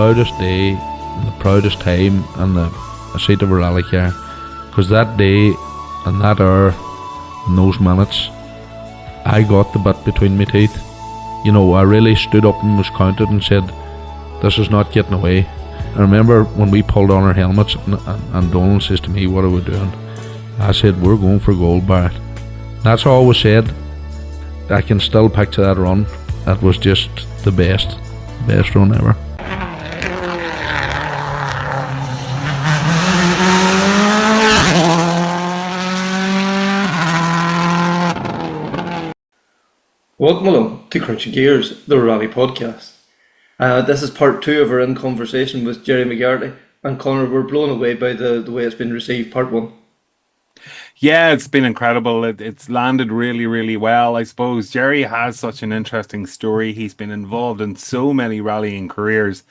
proudest day, and the proudest time in the seat of a rally car, because that day and that hour and those minutes, I got the bit between my teeth. You know, I really stood up and was counted and said, this is not getting away. I remember when we pulled on our helmets and Donald says to me, what are we doing? I said, we're going for gold, Barrett. That's all was said. I can still picture that run. That was just the best run ever. Welcome along to Krunching Gears, the rally podcast. This is part 2 of our in-conversation with Gerry McGarrity, and Conor, we're blown away by the way it's been received, part 1. Yeah, it's been incredible. It's landed really, really well. I suppose Gerry has such an interesting story. He's been involved in so many rallying careers.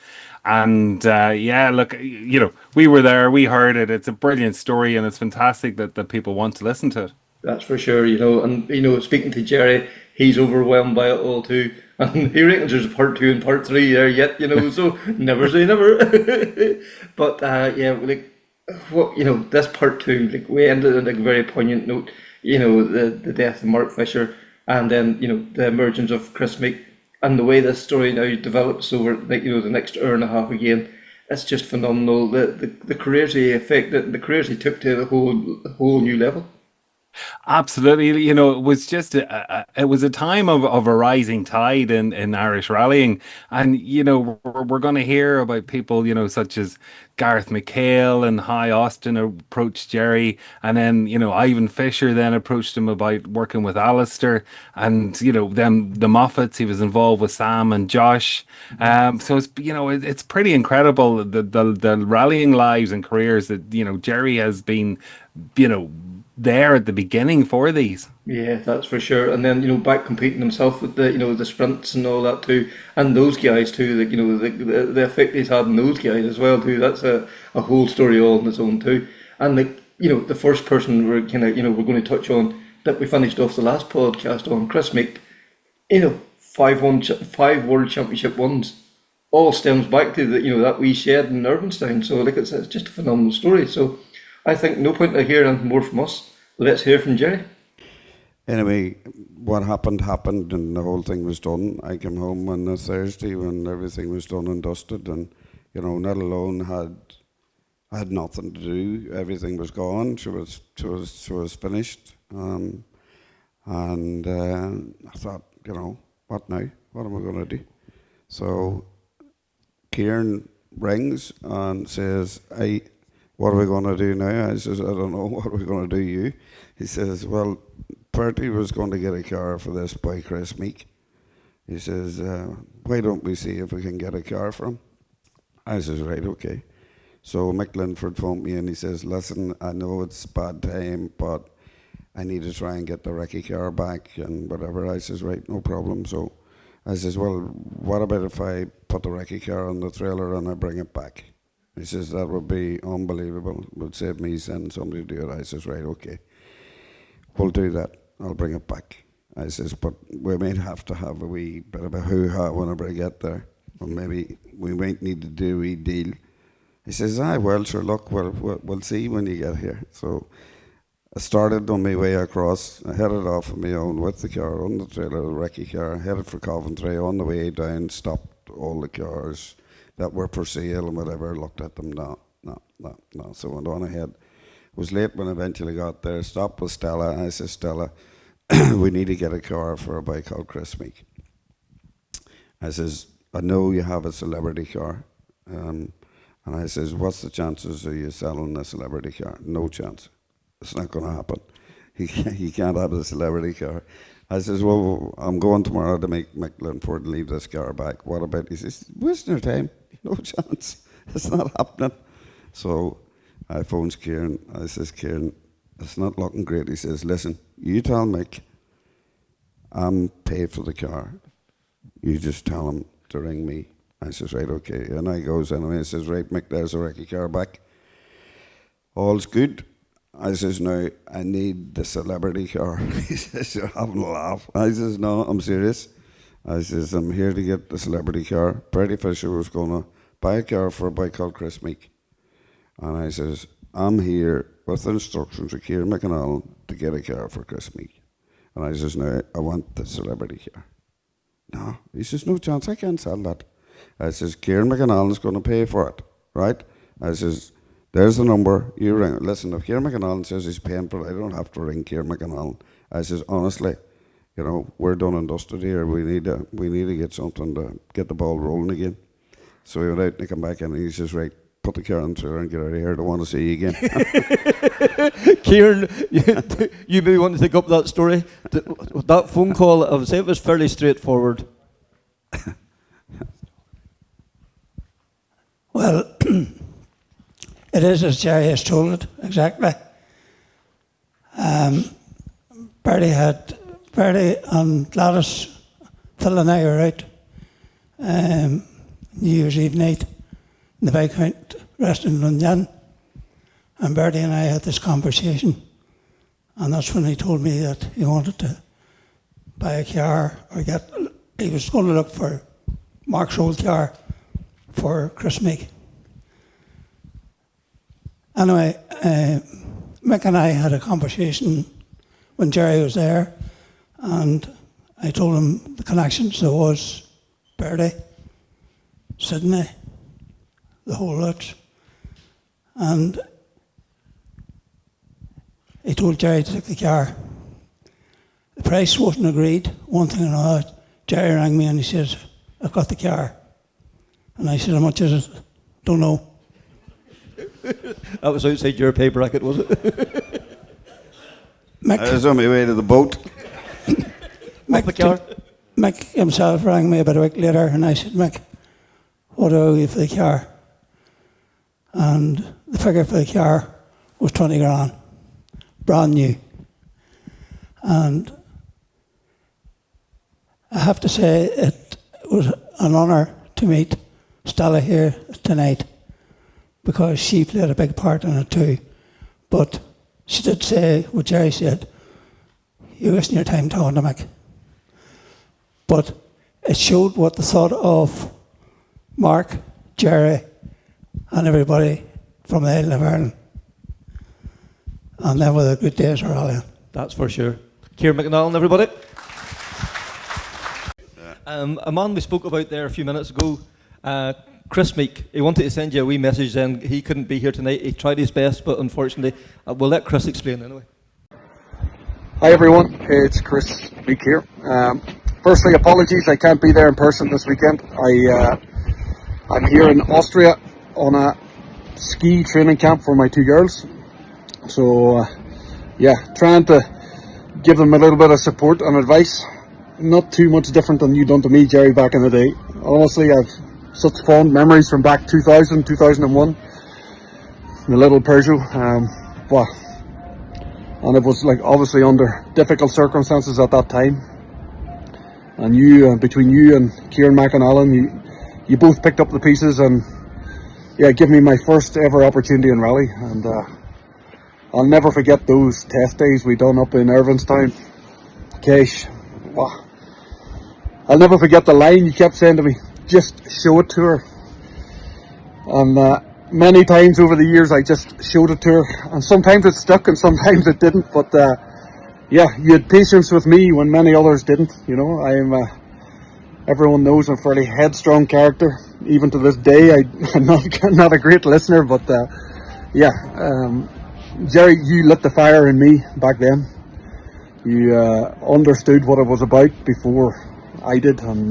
And yeah, look, you know, we were there, we heard it. It's a brilliant story, and it's fantastic that people want to listen to it. That's for sure, you know, and, you know, speaking to Gerry, he's overwhelmed by it all too. And he reckons there's a part 2 and part 3 there yet, you know, so never say never. But yeah, like, what, you know, this part 2, like, we ended on a very poignant note, you know, the death of Mark Fisher, and then, you know, the emergence of Kris Meeke, and the way this story now develops over, like, you know, the next hour and a half again. It's just phenomenal. The careers he affected, the careers he took to the whole new level. Absolutely, you know, it was just it was a time of a rising tide in Irish rallying, and you know we're going to hear about people, you know, such as Gareth McHale and High Austin approached Gerry, and then you know Ivan Fisher then approached him about working with Alastair, and you know then the Moffetts, he was involved with Sam and Josh, so it's, you know, it's pretty incredible the rallying lives and careers that, you know, Gerry has been, you know, there at the beginning for these. Yeah, that's for sure. And then, you know, back competing himself with the, you know, the sprints and all that too, and those guys too. Like, you know, the effect he's had on those guys as well too. That's a whole story all on its own too. And like, you know, the first person we're kind of, you know, we're going to touch on that we finished off the last podcast on, Kris Meeke. You know, 5 World Championship wins, all stems back to the, you know, that wee shed in Irvinstein. So like, it's just a phenomenal story. So I think no point in hearing anything more from us. Let's hear from Gerry. Anyway, what happened, and the whole thing was done. I came home on a Thursday when everything was done and dusted, and, you know, not alone had nothing to do. Everything was gone. She was finished. And I thought, you know, what now? What am I going to do? So Kieran rings and says, what are we going to do now? I says, I don't know. What are we going to do, you? He says, well, Bertie was going to get a car for this boy, Kris Meeke. He says, why don't we see if we can get a car for him? I says, right, okay. So Mick Linford phoned me and he says, listen, I know it's bad time, but I need to try and get the recce car back and whatever. I says, right, no problem. So I says, well, what about if I put the recce car on the trailer and I bring it back? He says, that would be unbelievable. It would save me sending somebody to do it. I says, right, okay. We'll do that. I'll bring it back. I says, but we might have to have a wee bit of a hoo-ha whenever I get there. Or maybe we might need to do a wee deal. He says, well, sure, look, we'll see when you get here. So I started on my way across. I headed off on my own with the car on the trailer, the recce car, headed for Coventry. On the way down, stopped all the cars that were for sale and whatever, looked at them, no. So went on ahead. It was late when I eventually got there, stopped with Stella. I said, Stella, we need to get a car for a boy called Kris Meeke. I says, I know you have a celebrity car. And I says, what's the chances of you selling a celebrity car? No chance. It's not going to happen. He can't have a celebrity car. I says, well, I'm going tomorrow to make Mick Linford leave this car back. What about? He says, wasting your time. No chance. It's not happening. So I phones Kieran. I says, Kieran, it's not looking great. He says, listen, you tell Mick I'm paid for the car. You just tell him to ring me. I says, right, okay. And I goes anyway. I says, right, Mick, there's a recce car back. All's good. I says, no, I need the celebrity car. He says, you're having a laugh. I says, no, I'm serious. I says, I'm here to get the celebrity car. Bertie Fisher was going to buy a car for a boy called Kris Meeke. And I says, I'm here with the instructions of Kieran McAnally to get a car for Kris Meeke. And I says, no, I want the celebrity car. No, he says, no chance, I can't sell that. I says, Kieran McAnally is going to pay for it, right? I says, there's the number, you ring. Listen, if Kieran McAnally says he's paying for it, I don't have to ring Kieran McAnally. I says, honestly, you know, we're done and dusted here. We need to get something to get the ball rolling again. So he went out and he came back in and he says, right, put the car in the trailer and get out of here. I don't want to see you again. Kieran, you maybe want to take up that story. That phone call, I would say it was fairly straightforward. Well, it is as Gerry has told it, exactly. Bertie and Gladys, Phil and I were out New Year's Eve night in the Viscount restaurant in London, and Bertie and I had this conversation, and that's when he told me that he wanted to buy a car or he was going to look for Mark's old car for Kris Meeke. Anyway, Mick and I had a conversation when Gerry was there, and I told him the connections there was Bertie, Sydney, the whole lot, and he told Gerry to take the car. The price wasn't agreed, one thing or another. Gerry rang me and he says, I've got the car. And I said, how much is it? Don't know. That was outside your pay bracket, was it? I was on my way to the boat. Mick himself rang me about a week later and I said, Mick, what do I owe you for the car? And the figure for the car was 20 grand, brand new. And I have to say it was an honour to meet Stella here tonight because she played a big part in it too. But she did say what Gerry said, you're wasting your time talking to Mick. But it showed what the thought of Mark, Gerry and everybody from the island of Ireland. And they were the good days for rallying. That's for sure. Kieran McAnally, everybody. A man we spoke about there a few minutes ago, Kris Meeke, he wanted to send you a wee message then. He couldn't be here tonight. He tried his best, but unfortunately, we'll let Kris explain anyway. Hi everyone, it's Kris Meeke here. Firstly, apologies, I can't be there in person this weekend. I'm here in Austria on a ski training camp for my two girls. So, trying to give them a little bit of support and advice. Not too much different than you done to me, Gerry, back in the day. Honestly, I've such fond memories from back 2000, 2001. The little Peugeot. And it was like obviously under difficult circumstances at that time. And you, between you and Kieran McAnally, you both picked up the pieces and give me my first ever opportunity in rally. And I'll never forget those test days we done up in Irvinstown. Cash. Wow. I'll never forget the line you kept saying to me, just show it to her. And many times over the years I just showed it to her, and sometimes it stuck and sometimes it didn't, but you had patience with me when many others didn't. You know, everyone knows I'm a fairly headstrong character. Even to this day, I'm not a great listener, but Gerry, you lit the fire in me back then. You understood what it was about before I did, and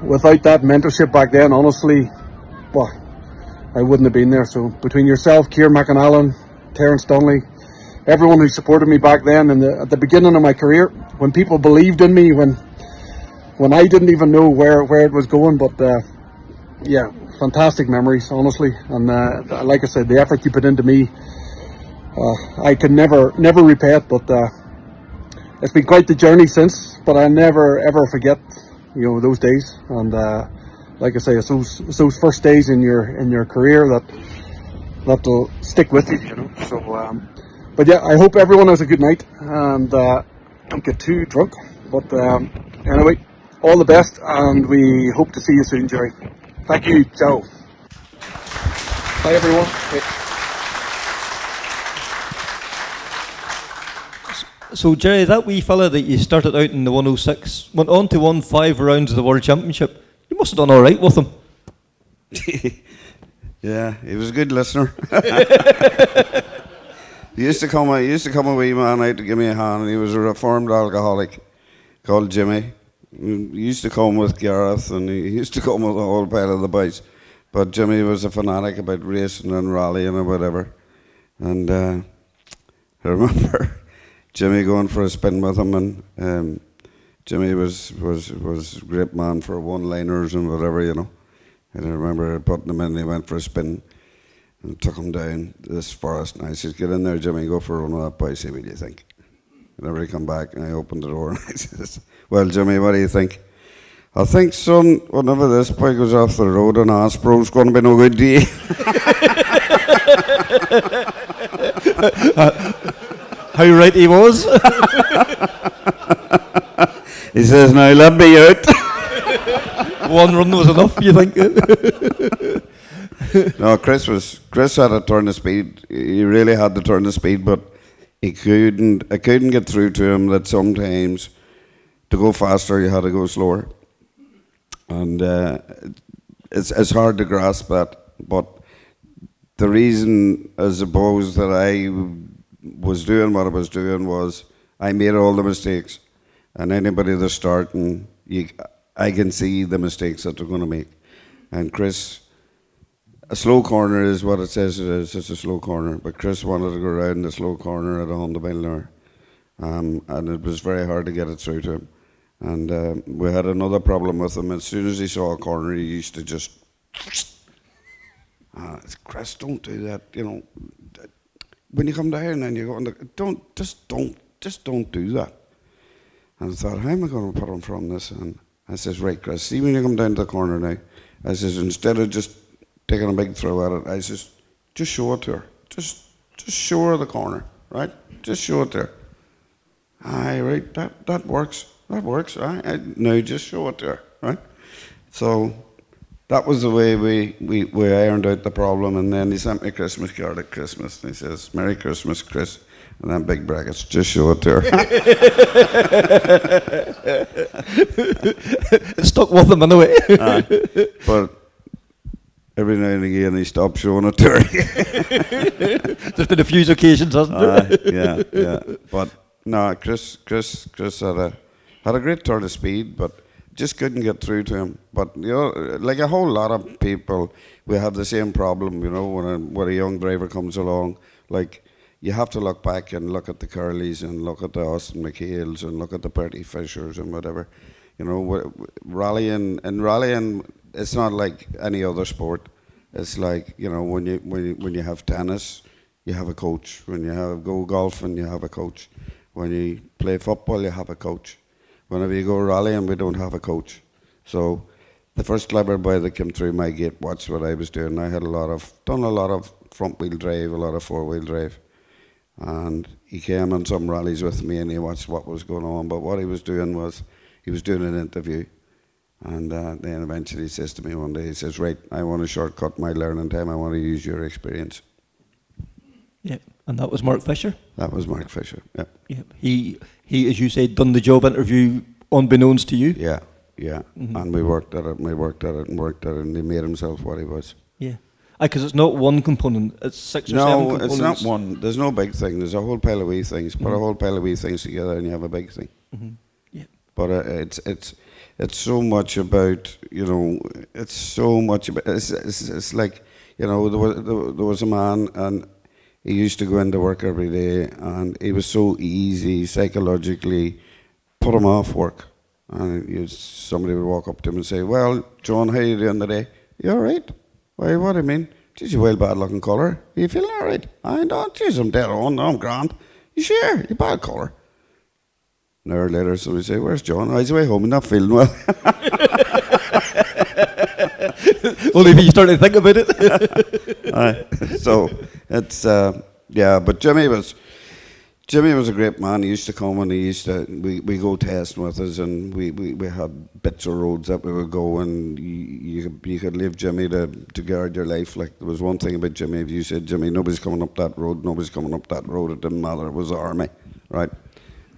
without that mentorship back then, honestly, I wouldn't have been there. So between yourself, Kieran McAnally, Terrence Donley, everyone who supported me back then at the beginning of my career, when people believed in me, when I didn't even know where it was going, but fantastic memories, honestly. And like I said, the effort you put into me, I can never repay it, but it's been quite the journey since, but I never ever forget, those days. And like I say, it's those first days in your career that'll stick with you, So, I hope everyone has a good night and don't get too drunk. But anyway, all the best, and we hope to see you soon, Gerry. Thank you. Ciao. Bye, everyone. So, Gerry, that wee fella that you started out in the 106 went on to won 5 rounds of the World Championship. You must have done all right with him. Yeah, he was a good listener. He used to come a wee man out to give me a hand, and he was a reformed alcoholic called Jimmy. He used to come with Gareth, and he used to come with a whole pile of the boys. But Jimmy was a fanatic about racing and rallying or whatever. And I remember Jimmy going for a spin with him, and Jimmy was a great man for one-liners and whatever, you know. And I remember putting him in, and he went for a spin and took him down this forest. And I said, "Get in there, Jimmy, go for a run with that boy, see what you think." Whenever he come back, and I opened the door, and I says, "Well, Jimmy, what do you think?" "I think, son, whenever this boy goes off the road on Aspro, it's going to be no good to you." How right he was. He says, "Now let me out." One run was enough, you think? No, Kris had to turn the speed. He really had to turn the speed, but I couldn't get through to him that sometimes to go faster you had to go slower. And it's hard to grasp that, but the reason, I suppose, that I was doing what I was doing was I made all the mistakes, and anybody that's starting, I can see the mistakes that they're going to make. And Kris, a slow corner is what it says it is. It's a slow corner, but Kris wanted to go around the slow corner at 100 mile an hour, and it was very hard to get it through to him. And we had another problem with him. As soon as he saw a corner, he used to just, "Kris, don't do that. You know, when you come down and you go, just don't do that." And I thought, how am I going to put him from this? And I says, "Right, Kris, see when you come down to the corner now," I says, "instead of just taking a big throw at it, I says, just show it to her. Just show her the corner, right? Just show it to her." "Aye, right, that works. That works. Now just show it to her, right?" So that was the way we ironed out the problem. And then he sent me a Christmas card at Christmas, and he says, "Merry Christmas, Kris," and then big brackets, "Just show it to her." It stuck with him anyway. But every now and again he stopped showing it to her. There's been a few occasions, hasn't there? Yeah. But no, Kris had a great turn of speed, but just couldn't get through to him. But you know, like a whole lot of people, we have the same problem. You know, when a young driver comes along, like, you have to look back and look at the Curleys and look at the Austin McHales and look at the Bertie Fishers and whatever. You know, rallying, it's not like any other sport. It's like, you know, when you have tennis, you have a coach. When you go golfing, you have a coach. When you play football, you have a coach. Whenever you go rallying, we don't have a coach. So the first clever boy that came through my gate watched what I was doing. I had done a lot of front wheel drive, a lot of 4-wheel drive. And he came on some rallies with me and he watched what was going on. But what he was doing was, he was doing an interview. And then eventually he says to me one day, he says, "Right, I want to shortcut my learning time. I want to use your experience." Yeah, and that was Mark Fisher. That was Mark Fisher, yeah. Yeah, he, as you said, done the job interview unbeknownst to you. Yeah. Mm-hmm. And we worked at it, and he made himself what he was. Yeah. Because it's not one component, it's 6 or 7 components. No, it's not one. There's no big thing. There's a whole pile of wee things. Put a whole pile of wee things together and you have a big thing. Mm-hmm. Yeah. But it's so much about, you know, it's like, you know, there was a man, and he used to go into work every day, and he was so easy psychologically, put him off work. And somebody would walk up to him and say, "Well, John, how are you doing today?" "You all right?" "Why, what do you mean?" "Geez, you well bad looking colour. Are you feeling all right?" "I don't. Geez, I'm dead on. I'm grand." "You sure? You bad colour?" An hour later, somebody say, "Where's John?" "Oh, he's away home. He's not feeling well." Only if you start to think about it. So it's, yeah, but Jimmy was, Jimmy was a great man. He used to come and we go testing with us, and we had bits of roads that we would go, and you could leave Jimmy to guard your life. Like, there was one thing about Jimmy: if you said, Jimmy, nobody's coming up that road, it didn't matter. It was the army, right?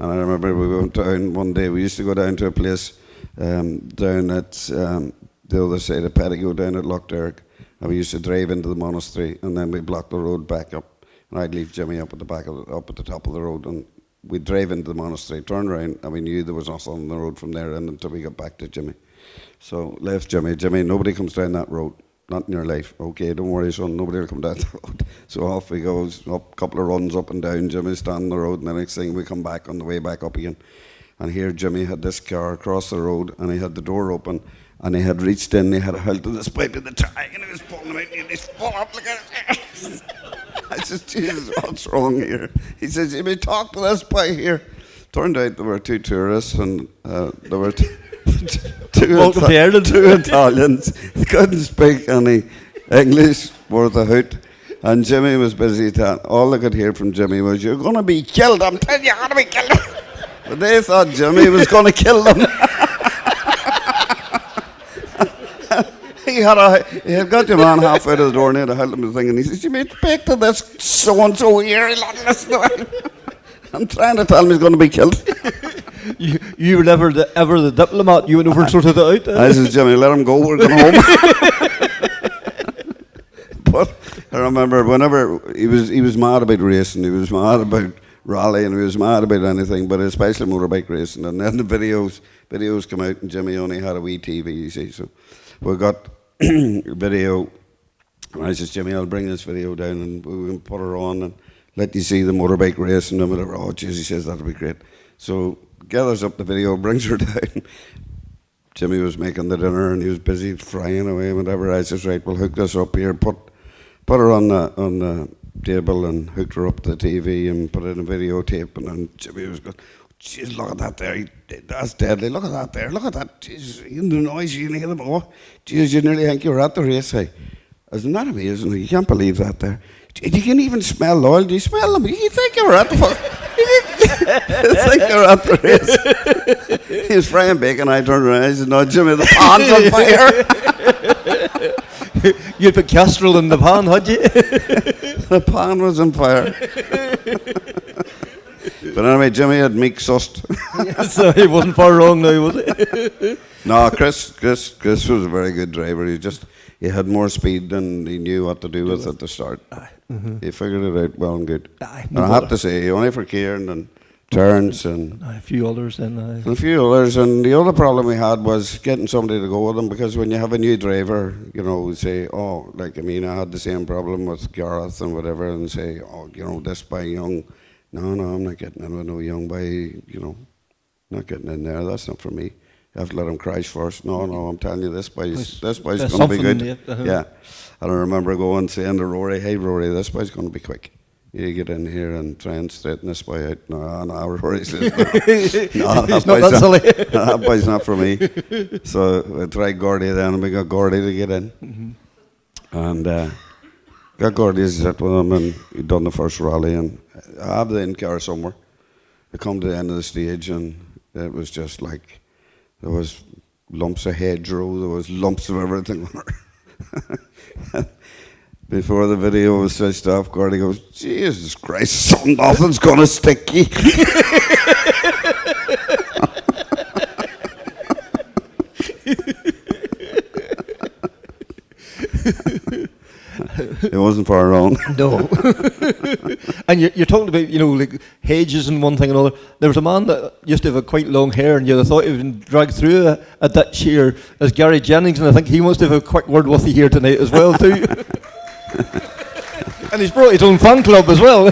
And I remember we went down one day. We used to go down to a place down at the other side of Pettigo, down at Loch Derrick, and we used to drive into the monastery, and then we blocked the road back up. And I'd leave Jimmy up at the top of the road, and we'd drive into the monastery, turn around, and we knew there was nothing on the road from there in until we got back to Jimmy. So left Jimmy, nobody comes down that road, not in your life. Okay, don't worry, son, nobody will come down the road. So off we goes, up a couple of runs up and down, Jimmy's standing on the road, and the next thing we come back on the way back up again. And here Jimmy had this car across the road, and he had the door open, and he had reached in, he had held to this pipe in the tie, and he was pulling him out, and he's pulling up like a... I said, Jesus, what's wrong here? He says, Jimmy, talk to this boy here. Turned out there were two tourists, and there were two Italians. They couldn't speak any English worth a hoot. And Jimmy was busy telling. All I could hear from Jimmy was, you're going to be killed. I'm telling you, you're going to be killed. But they thought Jimmy was going to kill them. He had got the man halfway to the door, and he had held him the thing, and he says, Jimmy, speak to this so-and-so here. He'll not listen to him. I'm trying to tell him he's going to be killed. You were never ever the diplomat. You went over and sorted it out. I says, Jimmy, let him go. We're going home. But I remember whenever he was mad about racing, he was mad about rallying, he was mad about anything, but especially motorbike racing. And then the videos come out, and Jimmy only had a wee TV, you see. So we got video. And I says, Jimmy, I'll bring this video down, and we can put her on and let you see the motorbike racing and whatever. Oh, geez, he says, that'll be great. So gathers up the video, brings her down. Jimmy was making the dinner, and he was busy frying away and whatever. I says, right, we'll hook this up here, put her on the table, and hooked her up to the TV and put it in a videotape. And then Jimmy was going, jeez, look at that there. That's deadly. Look at that there. Look at that. Jeez, the noise, you can hear them. Oh, jeez, you nearly think you were at the race. Hey, isn't that amazing? You can't believe that there. You can even smell the oil. Do you smell them? You think you were at the you think you were at the race. He was frying bacon. I turned around. I said, no, Jimmy, the pan's on fire. You'd put kestrel in the pan, had you? The pan was on fire. But anyway, Jimmy had Meek sussed. So he wasn't far wrong now, was he? No, Kris was a very good driver. He had more speed than he knew what to do with at the start. He figured it out well and good. And I have to say, only for Kieran and Terrence and a few others. And a few others. And the other problem we had was getting somebody to go with them, because when you have a new driver, you know, say, oh, like, I mean, I had the same problem with Gareth and whatever, and say, oh, you know, this by young. No, I'm not getting in with no young boy, you know, not getting in there. That's not for me. You have to let him crash first. No, I'm telling you, this boy's going to be good. Yeah. And I remember going saying to Rory, hey, Rory, this boy's going to be quick. You get in here and try and straighten this boy out. No, Rory says, no, that boy's not for me. So I tried Gordy then, and we got Gordy to get in. And got Gordy to sit with him, and he'd done the first rally, and I have the in-car somewhere. I come to the end of the stage, and it was just like, there was lumps of hedgerow, there was lumps of everything on her. Before the video was switched off, Gordy goes, Jesus Christ, son, nothing's going to stick you. It wasn't far wrong. No. And you're talking about, you know, like hedges and one thing and another. There was a man that used to have a quite long hair, and you'd have thought he'd been dragged through a ditch here as Garry Jennings, and I think he must have a quick word with you here tonight as well too. And he's brought his own fan club as well.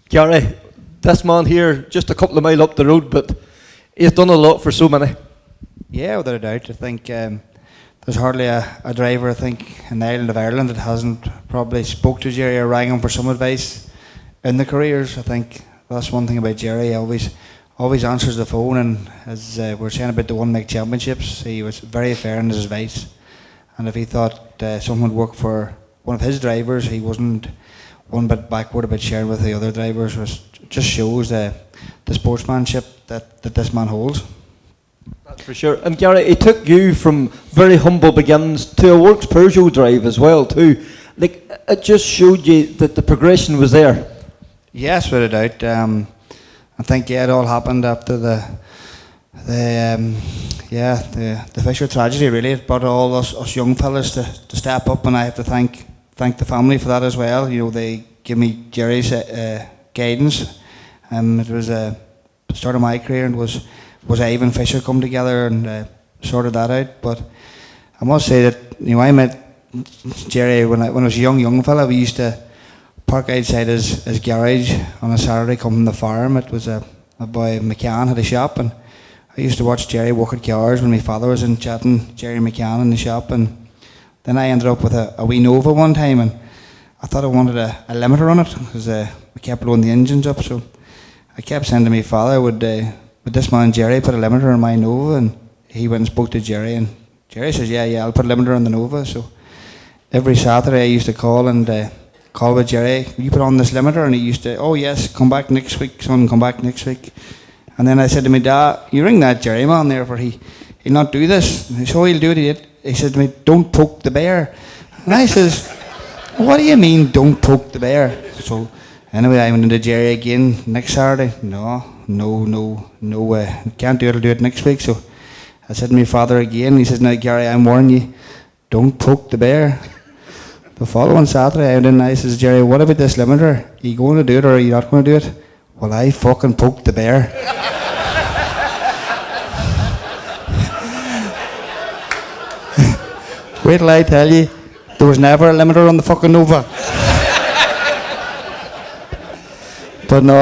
Garry, this man here, just a couple of miles up the road, but he's done a lot for so many. Yeah, without a doubt. I think there's hardly a driver, I think, in the island of Ireland that hasn't probably spoke to Gerry or rang him for some advice in the careers. I think that's one thing about Gerry. He always answers the phone, and as we're saying about the One Make Championships, he was very fair in his advice. And if he thought someone would work for one of his drivers, he wasn't one bit backward, a bit sharing with the other drivers, was just shows the sportsmanship that this man holds. That's for sure. And Garry, it took you from very humble beginnings to a works Peugeot drive as well too. Like, it just showed you that the progression was there. Yes, without a doubt. I think it all happened after the Fisher tragedy. Really, it brought all us young fellas to step up, and I have to thank the family for that as well. You know, they give me Gerry's guidance. It was the start of my career, and was Ivan Fisher come together and sorted that out. But I must say that, you know, I met Gerry when I was a young fella. We used to park outside his garage on a Saturday coming from the farm. It was a boy McCann had a shop, and I used to watch Gerry work at cars when my father was in chatting Gerry McCann in the shop. And then I ended up with a wee Nova one time, and I thought I wanted a limiter on it because we kept blowing the engines up. So I kept saying to my father, would this man Gerry put a limiter on my Nova? And he went and spoke to Gerry, and Gerry says, yeah, I'll put a limiter on the Nova. So every Saturday I used to call with Gerry, you put on this limiter? And he used to, oh yes, come back next week, son, come back next week. And then I said to my dad, you ring that Gerry man there, for he'll not do this. And he said, oh, he'll do it. He said to me, don't poke the bear. And I says, what do you mean, don't poke the bear? So anyway, I went into Gerry again next Saturday. No, can't do it, I'll do it next week. So I said to my father again, he says, now Garry, I'm warning you, don't poke the bear. The following Saturday, I went in and I says, Gerry, what about this limiter? Are you going to do it or are you not going to do it? Well, I fucking poked the bear. Wait till I tell you, there was never a limiter on the fucking Nova. But no,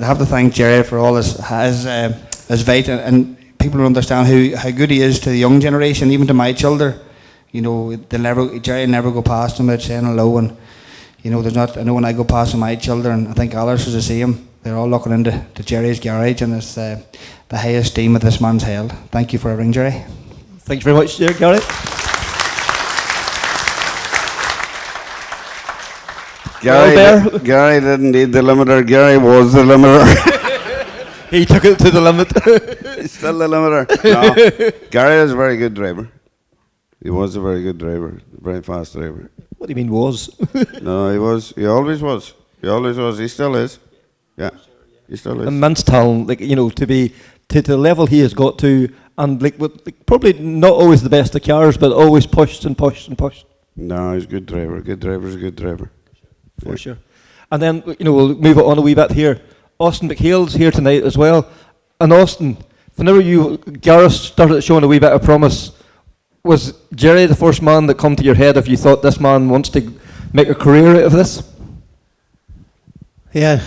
I have to thank Gerry for all his fight, and people don't understand how good he is to the young generation, even to my children. You know, Gerry never go past him without saying hello, and you know, I know when I go past my children, I think Alice is to see him. They're all looking into Gerry's garage, and it's the highest esteem that this man's held. Thank you for everything, Gerry. Thank you very much, Garry. Garry didn't need the limiter. Garry was the limiter. He took it to the limit. He's still the limiter. No, Garry is a very good driver. He was a very good driver, very fast driver. What do you mean was? No, he was. He always was. He always was. He still is. Yeah, he still is. Immense talent, like, you know, to the level he has got to, and like probably not always the best of cars, but always pushed and pushed and pushed. No, he's a good driver. Good driver's a good driver. For sure. And then, you know, we'll move it on a wee bit here. Austin McHale's here tonight as well. And Austin, whenever Gareth started showing a wee bit of promise, was Gerry the first man that come to your head if you thought this man wants to make a career out of this? Yeah,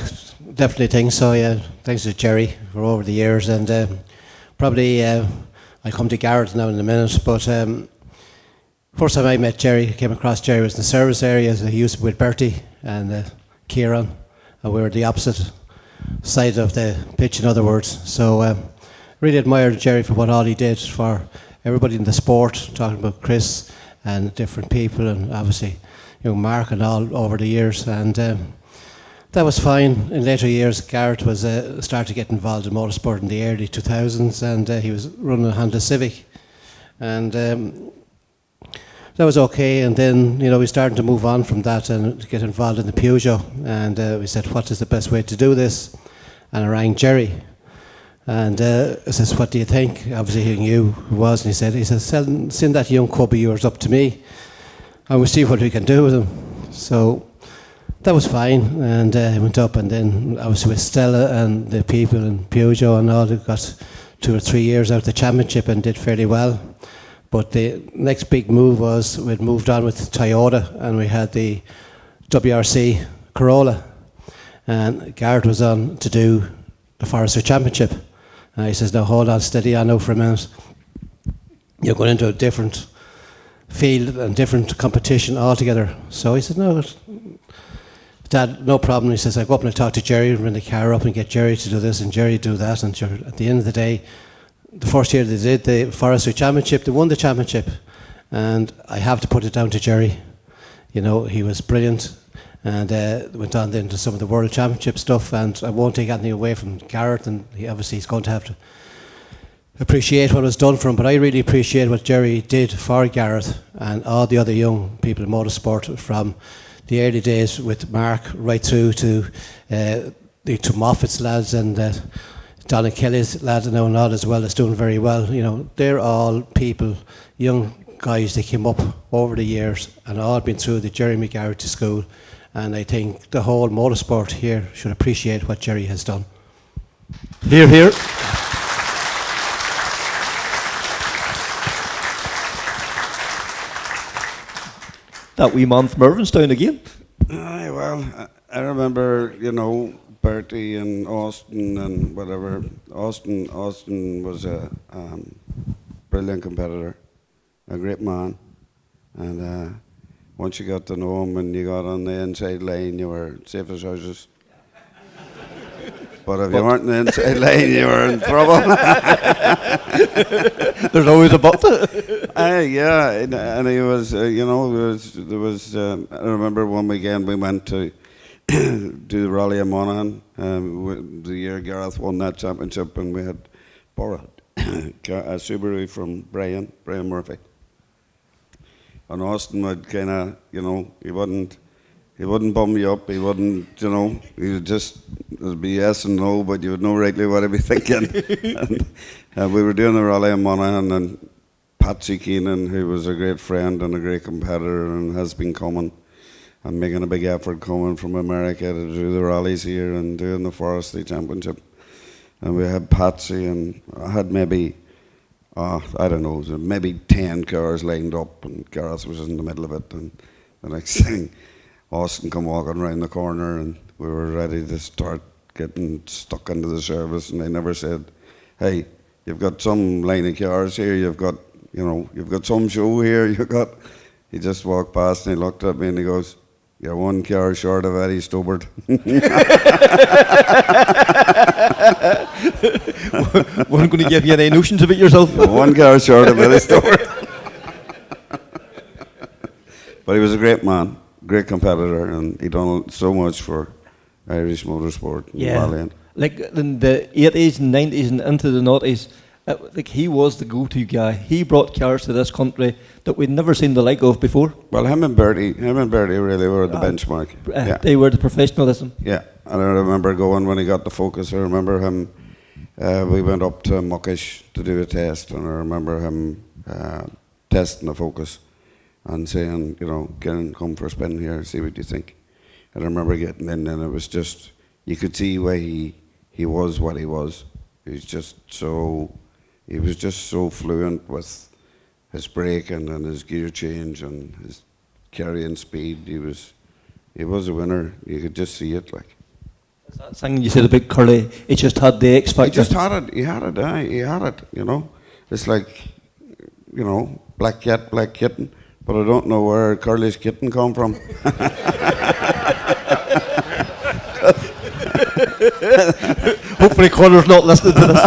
definitely think so, yeah. Thanks to Gerry for over the years, and probably I'll come to Gareth now in a minute, but first time I met Gerry, came across Gerry, was in the service area. He used to be with Bertie and Kieran, and we were the opposite side of the pitch, in other words. So really admired Gerry for what all he did for everybody in the sport, talking about Kris and different people, and obviously, you know, Mark and all over the years, and that was fine. In later years, Gareth was started to get involved in motorsport in the early 2000s, and he was running a Honda Civic, and that was okay. And then, you know, we started to move on from that and get involved in the Peugeot, and we said, what is the best way to do this? And I rang Gerry, and I says, what do you think? Obviously he knew who it was, and he said, send that young cub of yours up to me and we'll see what we can do with him. So that was fine, and he went up, and then obviously with Stella and the people in Peugeot and all, they got 2 or 3 years out of the championship and did fairly well. But the next big move was we'd moved on with Toyota, and we had the WRC Corolla, and Gareth was on to do the Forester Championship. And he says, now hold on, steady on now for a minute. You're going into a different field and different competition altogether. So he said, no, Dad, no problem. He says, I go up and I talk to Gerry, bring the car up and get Gerry to do this and Gerry do that. And at the end of the day, the first year they did the Forester Championship, they won the championship. And I have to put it down to Gerry. You know, he was brilliant. and went on then to some of the World Championship stuff. And I won't take anything away from Gareth, and he's going to have to appreciate what was done for him, but I really appreciate what Gerry did for Gareth and all the other young people in motorsport, from the early days with Mark right through to Moffat's lads and Donna Kelly's lads and all as well, that's doing very well. You know, they're all people, young guys that came up over the years and all been through the Gerry McGarrity school, and I think the whole motorsport here should appreciate what Gerry has done. Hear, hear. That wee man from Irvinstown again. Aye, well, I remember, you know, Bertie and Austin and whatever. Austin was a brilliant competitor, a great man, and once you got to know him and you got on the inside line, you were safe as houses. But if you weren't in the inside line, you were in trouble. There's always a but. Yeah, and he was, you know, there was. I remember one weekend we went to do the Rally of Monaghan, the year Gareth won that championship, and we had borrowed a Subaru from Brian Murphy. And Austin would kind of, you know, he wouldn't bum you up, he wouldn't, you know, he would just, it'd be yes and no, but you would know rightly what he'd be thinking. And we were doing the Rally in Monaghan, and Patsy Keenan, who was a great friend and a great competitor and has been coming and making a big effort coming from America to do the rallies here and doing the Forestry Championship. And we had Patsy, and I had maybe, I don't know, maybe 10 cars lined up, and Gareth was in the middle of it, and the next thing, Austin come walking around the corner, and we were ready to start getting stuck into the service, and they never said, hey, you've got some line of cars here, you've got some show here, he just walked past and he looked at me and he goes, you're one car short of Eddie Stobart. Wasn't going to give you any notions about yourself. One car short of Eddie Stobart. But he was a great man, great competitor, and he done so much for Irish motorsport and rallying. Like in the 80s and 90s and into the 90s, like he was the go-to guy. He brought cars to this country that we'd never seen the like of before. Well, him and Bertie really were the benchmark. They were the professionalism. Yeah, and I remember going when he got the Focus. I remember him. We went up to Muckish to do a test, and I remember him testing the Focus and saying, you know, Keenan, come for a spin here, see what you think. And I remember getting in, and it was just, you could see why he was what he was. He was just so fluent with his braking and his gear change and his carrying speed. He was a winner. You could just see it, like. That thing you said about Curly, he just had the X factor. He just had it. He had it. You know, it's like, you know, black cat, black kitten. But I don't know where Curly's kitten come from. Hopefully Connor's not listening to this.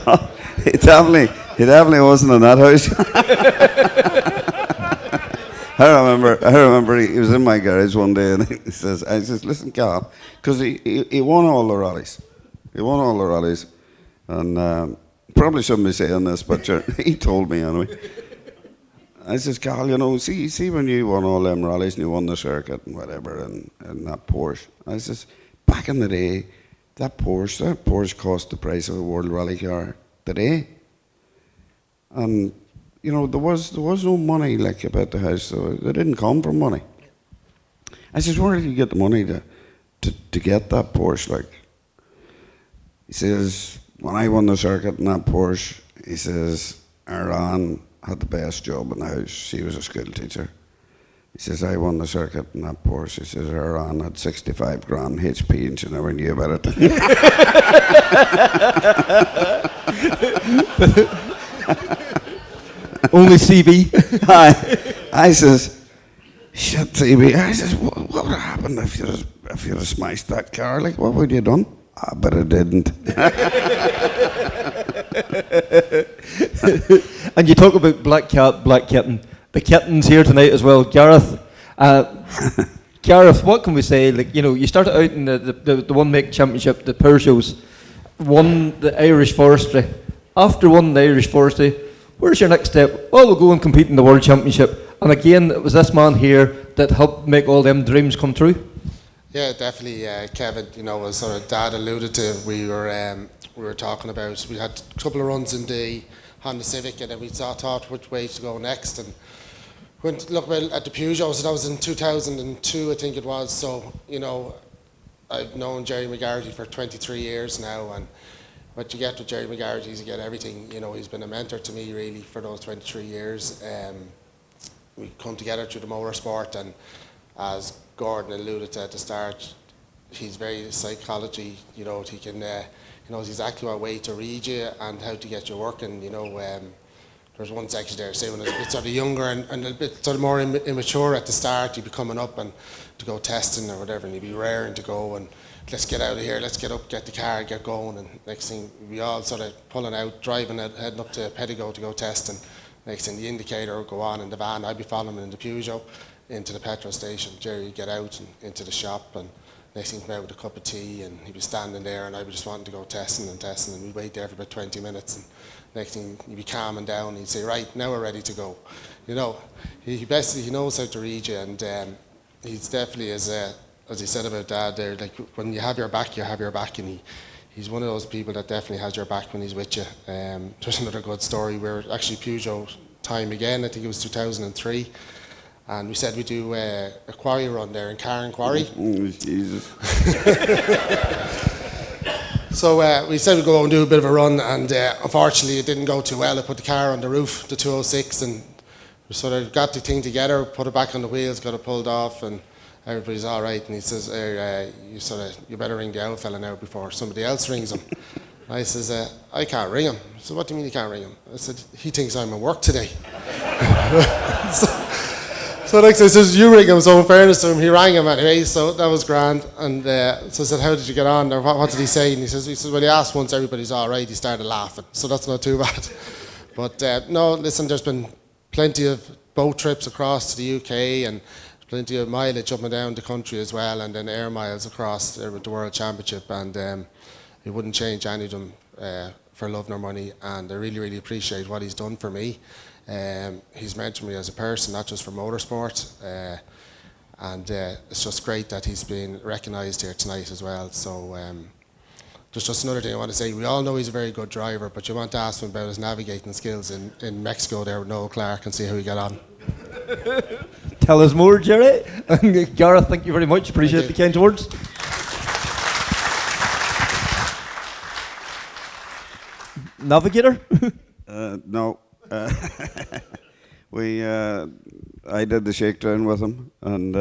No, he definitely wasn't in that house. I remember he was in my garage one day, and I says, listen, Cal, because he won all the rallies. He won all the rallies. And probably shouldn't be saying this, but he told me anyway. I says, Cal, you know, see when you won all them rallies and you won the circuit and whatever, and that Porsche. I says, back in the day, that Porsche cost the price of a World Rally car today. And, you know, there was no money like about the house, so they didn't come from money. I says, where did you get the money to get that Porsche? Like, he says, when I won the circuit in that Porsche, he says, Iran had the best job in the house. She was a school teacher. He says, I won the circuit in that Porsche. He says, Iran had 65 grand HP and she never knew about it. Only CB. I says, shit, CB. I says, what would have happened if you'd have smashed that car? Like, what would you have done? I bet I didn't. And you talk about black cat, black kitten. The kitten's here tonight as well. Gareth, Gareth, what can we say? Like, you know, you started out in the One Make Championship, the Peugeots, won the Irish Forestry. After winning the Irish Forestry, where's your next step? Well, we'll go and compete in the World Championship. And again, it was this man here that helped make all them dreams come true. Yeah, definitely, Kevin. You know, as sort of Dad alluded to, we were talking about. We had a couple of runs in the Honda Civic, and then we thought which way to go next. And went to look at the Peugeot. So that was in 2002, I think it was. So you know, I've known Gerry McGarrity for 23 years now, and what you get with Gerry McGarrity is you get everything. You know, he's been a mentor to me really for those 23 years. We come together through the motorsport, and as Gordon alluded to at the start, he's very psychology. You know, he can, he knows exactly what way to read you and how to get you working. You know, there's one section there, say when I was a bit sort of younger and a bit sort of more immature at the start, you'd be coming up and to go testing or whatever, and you'd be raring to go and let's get out of here, let's get up, get the car, get going. And next thing we all sort of pulling out, driving, heading up to Pedigo to go testing. Next thing the indicator would go on in the van, I'd be following him in the Peugeot into the petrol station. Jerry would get out and into the shop, and next thing he'd come out with a cup of tea, and he'd be standing there, and I'd be just wanting to go testing, and we'd wait there for about 20 minutes, and next thing he'd be calming down, and he'd say, right, now we're ready to go. You know, he knows how to read you, and he's definitely, as he said about Dad there, like when you have your back, and he's one of those people that definitely has your back when he's with you. There's another good story. We were actually Peugeot time again, I think it was 2003, and we said we'd do a quarry run there in Carron Quarry. Jesus. So we said we'd go and do a bit of a run, and unfortunately it didn't go too well. I put the car on the roof, the 206, and we sort of got the thing together, put it back on the wheels, got it pulled off, and everybody's all right. And he says, you better ring the old fella now before somebody else rings him. I says, I can't ring him. So what do you mean you can't ring him? I said, he thinks I'm at work today. So next I says, you ring him. So in fairness to him, he rang him anyway, so that was grand. And so I said, how did you get on? Or what did he say? And he says, well, he asked once everybody's all right, he started laughing. So that's not too bad. But no, listen, there's been plenty of boat trips across to the UK, and plenty of mileage up and down the country as well, and then air miles across there with the World Championship, and it wouldn't change any of them for love nor money, and I really, really appreciate what he's done for me. He's mentored me as a person, not just for motorsport, and it's just great that he's been recognised here tonight as well. So there's just another thing I want to say. We all know he's a very good driver, but you want to ask him about his navigating skills in Mexico there with Noel Clark and see how he got on. Tell us more, Jerry. And Gareth, thank you very much. Appreciate the kind words. Navigator? No. I did the shakedown with him, and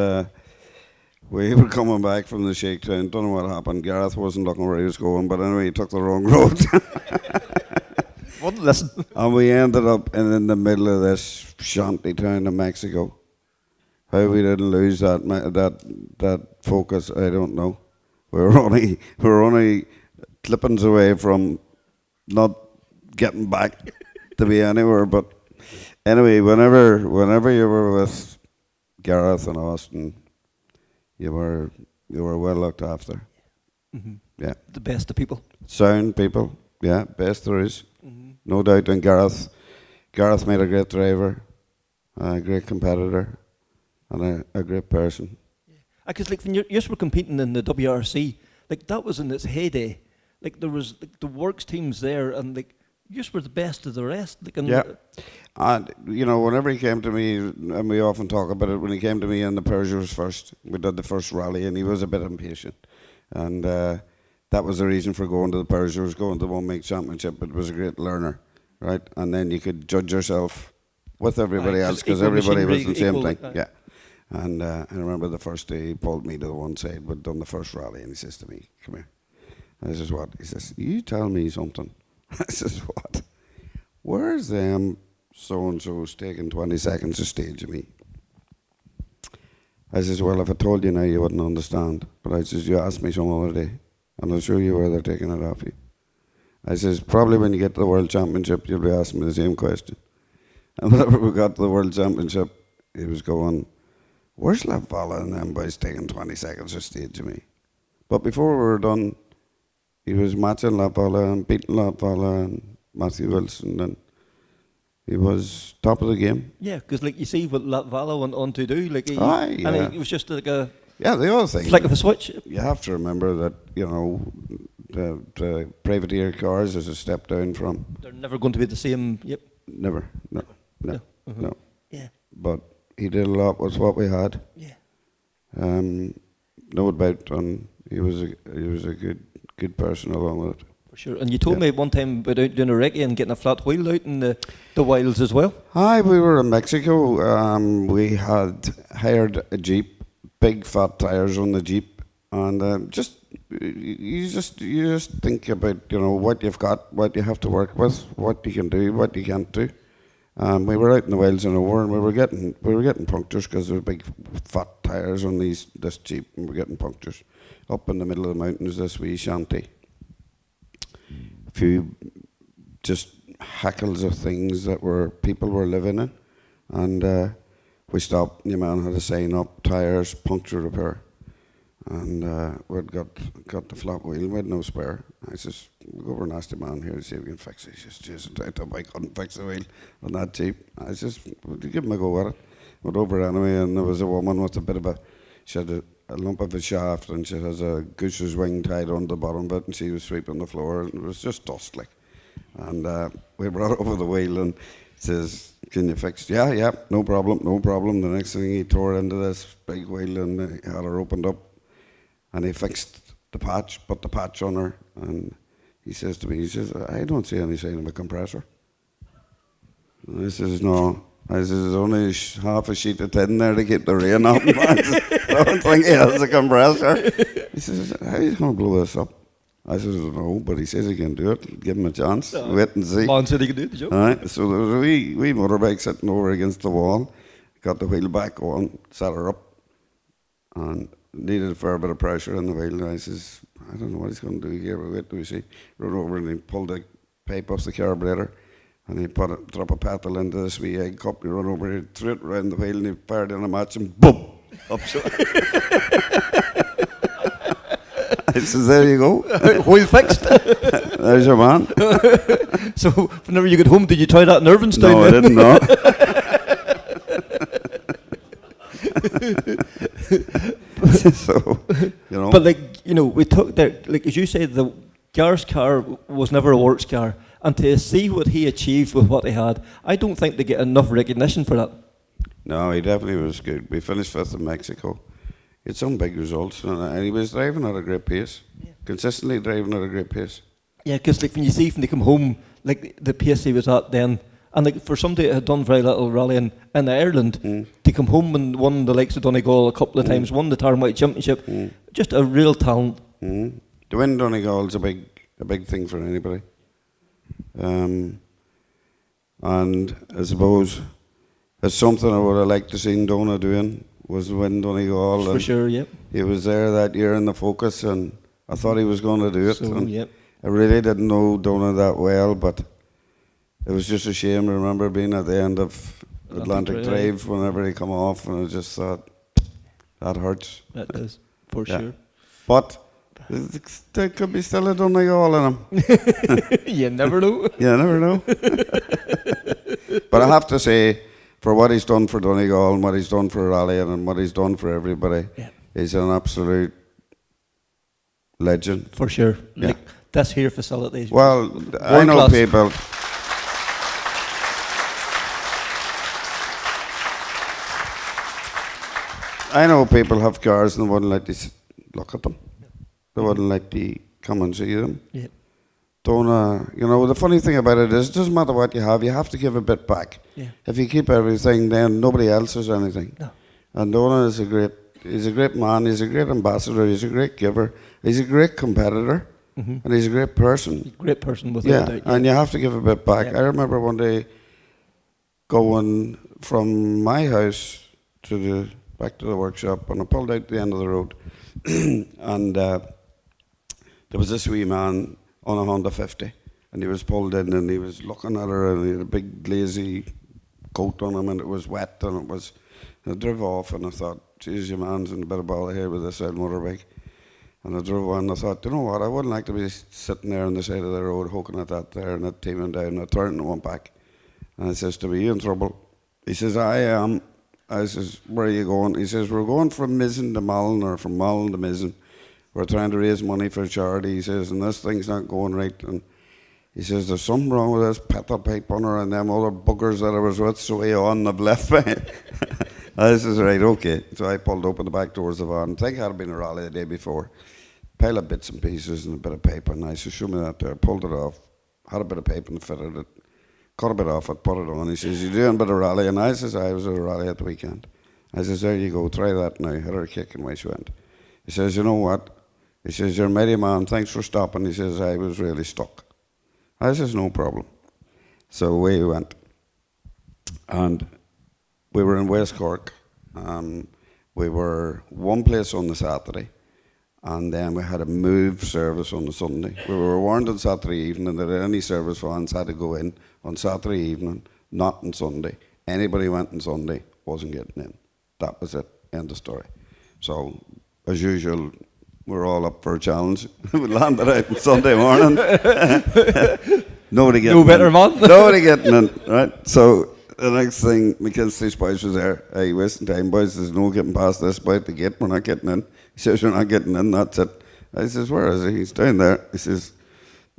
we were coming back from the shakedown. Don't know what happened. Gareth wasn't looking where he was going, but anyway, he took the wrong road. Wouldn't listen. And we ended up in the middle of this shanty town in Mexico. How we didn't lose that focus, I don't know. We were only clippings away from not getting back to be anywhere. But anyway, whenever you were with Gareth and Austin, you were well looked after. Mm-hmm. Yeah, the best of people. Sound people. Yeah, best there is. Mm-hmm. No doubt. And Gareth made a great driver, a great competitor, and a great person. Because like when you were competing in the WRC, like that was in its heyday. Like there was like, the works teams there, and like you were the best of the rest. Like, yeah, and you know, whenever he came to me, and we often talk about it, when he came to me in the Peugeots first, we did the first rally, and he was a bit impatient, and that was the reason for going to the Peugeots, going to the One Make Championship. It was a great learner, right? And then you could judge yourself with everybody else, because everybody was the same thing. Yeah. And I remember the first day he pulled me to the one side, we'd done the first rally, and he says to me, come here. And I says, what? He says, you tell me something. I says, what? Where's them so-and-so's taking 20 seconds to stage me? I says, well, if I told you now, you wouldn't understand. But I says, you ask me some other day, and I'll show you where they're taking it off you. I says, probably when you get to the World Championship, you'll be asking me the same question. And whenever we got to the World Championship, he was going, where's Latvala and them boys taking 20 seconds a stage of me? But before we were done, he was matching Latvala and beating Latvala and Matthew Wilson, and he was top of the game. Yeah, because like you see what Latvala went on to do, like and it was just like a the other thing, flick of a switch. You have to remember that the privateer cars is a step down from. They're never going to be the same. Yep. Never. No. Yeah. But he did a lot with what we had. Yeah. No doubt, and he was a good person along with it. For sure. And you told me one time about out doing a recce and getting a flat wheel out in the wilds as well. Aye, we were in Mexico. We had hired a Jeep, big fat tires on the Jeep, and you just think about what you've got, what you have to work with, what you can do, what you can't do. We were out in the wilds in O'War, and we were getting punctures because there were big fat tires on this Jeep, and we were getting punctures. Up in the middle of the mountains, this wee shanty. A few just hackles of things that people were living in, and we stopped. The man had a sign up: tires, puncture repair, and we'd got the flat wheel. We had no spare. I says, "We'll go over and ask the man here to see if we can fix it." He says, "Jesus, I thought I couldn't fix the wheel on that Jeep." I says, "Would you give him a go at it?" Went over anyway, and there was a woman with she had a lump of a shaft, and she has a goose's wing tied on the bottom of it, and she was sweeping the floor, and it was just dust like. And we brought over the wheel, and he says, "Can you fix it?" Yeah, no problem. The next thing, he tore into this big wheel, and he had her opened up, and he fixed the patch, put the patch on her, and he says to me, "I don't see any sign of a compressor." And I says, "No." I says, "There's only half a sheet of tin there to keep the rain off." I don't think he has a compressor. He says, "How are you going to blow this up?" I says, "No," but he says he can do it. Give him a chance. Wait and see. Man said he could do the job. All right, so there was a wee motorbike sitting over against the wall. Got the wheel back on, set her up, and needed a fair bit of pressure in the wheel. And I says, "I don't know what he's going to do here. We'll wait till we see." Run over and he pulled the pipe off the carburetor, and he drop a petal into this wee egg cup. He run over, he threw it around the wheel, and he fired in a match, and boom, up shot. I says, "There you go. Wheel fixed." There's your man. So whenever you get home, did you try that in Irvinstown? No, I didn't know. So, But we took that, like as you said, the Gareth's car was never a works car, and to see what he achieved with what he had, I don't think they get enough recognition for that. No, he definitely was good. We finished fifth in Mexico. He had some big results, and he was driving at a great pace, consistently driving at a great pace. Yeah, because when you see when they come home, like the pace he was at then, and like for somebody that had done very little rallying in Ireland, to come home and won the likes of Donegal a couple of times, won the Tarmac Championship, just a real talent. To win Donegal is a big thing for anybody. And I suppose it's something I would have liked to seen Dona doing, was win Donegal. For sure, yep. He was there that year in the focus, and I thought he was going to do it. So, yep. I really didn't know Dona that well, but it was just a shame. I remember being at the end of Atlantic Drive whenever he come off, and I just thought, that hurts. That does, for sure. But there could be still a Donegal in him. You never know. You never know. But I have to say, for what he's done for Donegal and what he's done for rallying and what he's done for everybody, he's an absolute legend. For sure. Yeah. Like this here facility. Well, I know people. I know people have cars and they wouldn't let you look at them. They wouldn't let you come and see them. Yeah. Don't, the funny thing about it is, it doesn't matter what you have to give a bit back. Yeah. If you keep everything, then nobody else has anything. No. And Dona is he's a great man, he's a great ambassador, he's a great giver, he's a great competitor, and he's a great person. Great person, without doubt. And you have to give a bit back. I remember one day going from my house back to the workshop, and I pulled out the end of the road, and there was this wee man on a Honda 50, and he was pulled in, and he was looking at her, and he had a big lazy coat on him, and it was wet, and it was I drove off and I thought, geez, your man's in a bit of bother here with this old motorbike. And I drove on and I thought, you know what, I wouldn't like to be sitting there on the side of the road hooking at that there and it teaming down and I turned and went back. And I says to me, you in trouble? He says, I am. I says, where are you going? He says, we're going from Mizzen to Malin or from Malin to Mizzen. We're trying to raise money for charity, he says, and this thing's not going right. And he says, there's something wrong with this petrol pipe on her and them other buggers that I was with, so way on, they've left me. I says, right, okay. So I pulled open the back doors of the van. I think it had been a rally the day before. Pile of bits and pieces and a bit of paper. And I said, show me that there. Pulled it off. Had a bit of paper and fitted it. Cut a bit off it, put it on. He says, you doing a bit of rally? And I says, I was at a rally at the weekend. I says, there you go, try that now. Hit her a kick and away she went. He says, you know what? He says, you're a mighty man, thanks for stopping. He says, I was really stuck. I says, no problem. So away we went. And we were in West Cork. We were one place on the Saturday, and then we had a move service on the Sunday. We were warned on Saturday evening that any service vans had to go in on Saturday evening, not on Sunday. Anybody went on Sunday wasn't getting in. That was it. End of story. So, as usual, we're all up for a challenge. We landed out on Sunday morning. Nobody getting no better in. man. Nobody getting in, right? So the next thing, McKinstry's boys was there. Hey, wasting time, boys. There's no getting past this by the gate. We're not getting in. He says, you're not getting in. That's it. I says, where is he? He's down there. He says,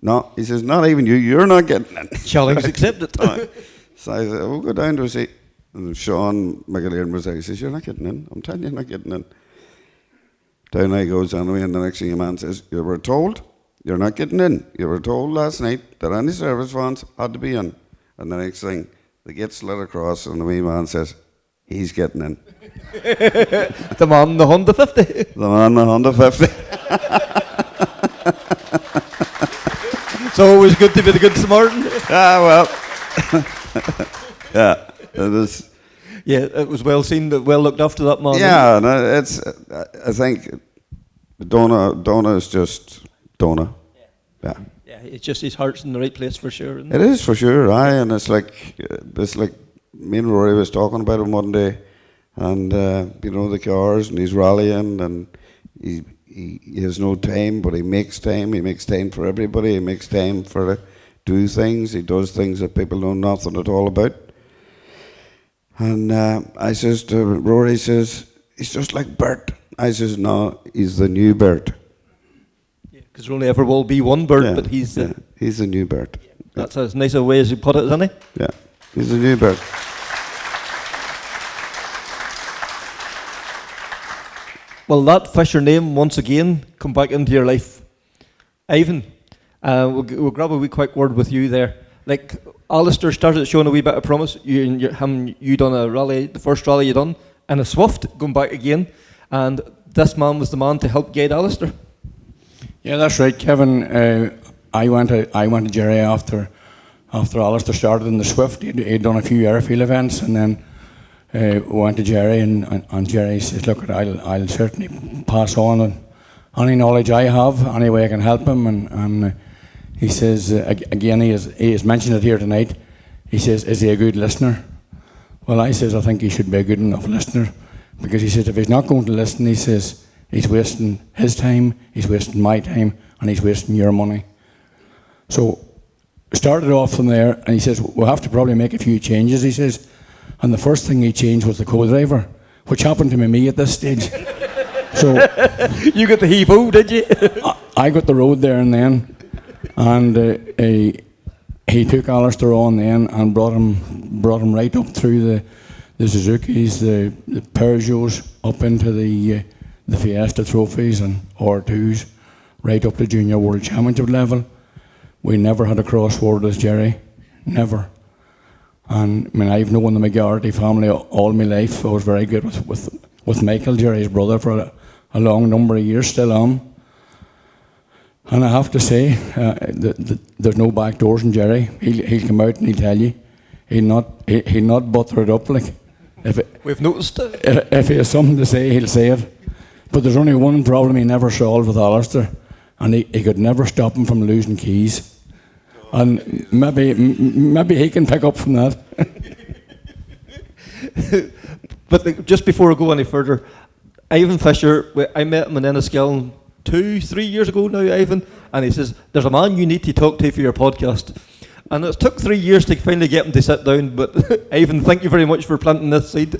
no. He says, not even you. You're not getting in. Challenge accepted. So I said, we'll go down to a seat. And Sean McAleer was there. He says, you're not getting in. I'm telling you, you're not getting in. Down I goes anyway, and the next thing the man says, you were told you're not getting in. You were told last night that any service vans had to be in. And the next thing, the gate slid across, and the wee man says, he's getting in. The man in the Honda 50. The man in the Honda 50. It's always good to be the good Samaritan. Well. Yeah, it is. Yeah, it was well seen, well looked after that man. Yeah, no, it's. I think Donna is just Donna. Yeah. Yeah, it's just his heart's in the right place for sure. Isn't It is for sure, aye, and it's like me and Rory was talking about him one day, and you know the cars, and he's rallying, and he has no time, but he makes time. He makes time for everybody. He makes time for do things. He does things that people know nothing at all about. And I says to Rory, he says, he's just like Bert. I says, no, he's the new Bert. Because there only ever will be one Bert, but he's the... He's the new Bert. Yeah. That's as nice a way as you put it, isn't he? Yeah, he's the new Bert. Well, that Fisher name, once again, come back into your life. Ivan, we'll grab a wee quick word with you there. Like, Alastair started showing a wee bit of promise. You done a rally, the first rally you done, and a Swift, going back again. And this man was the man to help guide Alastair. Yeah, that's right, Kevin. I went to Gerry after Alastair started in the Swift. He'd done a few airfield events, and then went to Gerry, and Gerry says, look, I'll certainly pass on any knowledge I have, any way I can help him. And he says, again, he has mentioned it here tonight, he says, is he a good listener? Well, I says, I think he should be a good enough listener, because he says, if he's not going to listen, he says, he's wasting his time, he's wasting my time, and he's wasting your money. So, started off from there, and he says, we'll have to probably make a few changes, he says. And the first thing he changed was the co-driver, which happened to be me at this stage. So you got the heave-ho, did you? I got the road there and then, and he took Alastair on then and brought him right up through the Suzukis, the Peugeots, up into the Fiesta trophies and R2s, right up to junior world championship level. We never had a crossword with Gerry, never. And I mean, I've known the McGarrity family all my life. I was very good with Michael, Gerry's brother, for a long number of years, still am. And I have to say, there's no back doors in Gerry. He'll come out and he'll tell you. He'll not butter it up like. We've noticed it. If he has something to say, he'll say it. But there's only one problem he never solved with Alastair, and he could never stop him from losing keys. And maybe he can pick up from that. But just before I go any further, Ivan Fisher, I met him in Enniskillen 2-3 years ago now, Ivan, and he says, there's a man you need to talk to for your podcast. And it took 3 years to finally get him to sit down, but Ivan, thank you very much for planting this seed.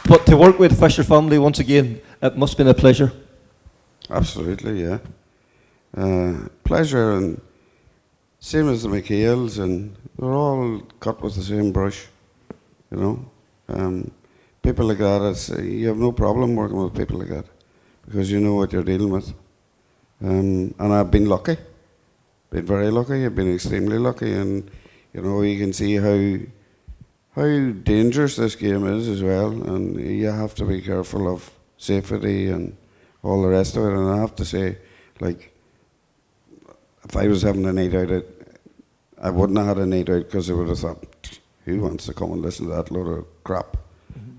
But to work with Fisher family once again, it must have been a pleasure. Absolutely, yeah. Pleasure, and same as the McHales, and they're all cut with the same brush, you know. People like that, you have no problem working with people like that because you know what you're dealing with. And I've been lucky, been very lucky. I've been extremely lucky, and you know you can see how dangerous this game is as well, and you have to be careful of safety and all the rest of it. And I have to say, like, if I was having a night out, I wouldn't have had a night out because I would have thought, who wants to come and listen to that load of crap?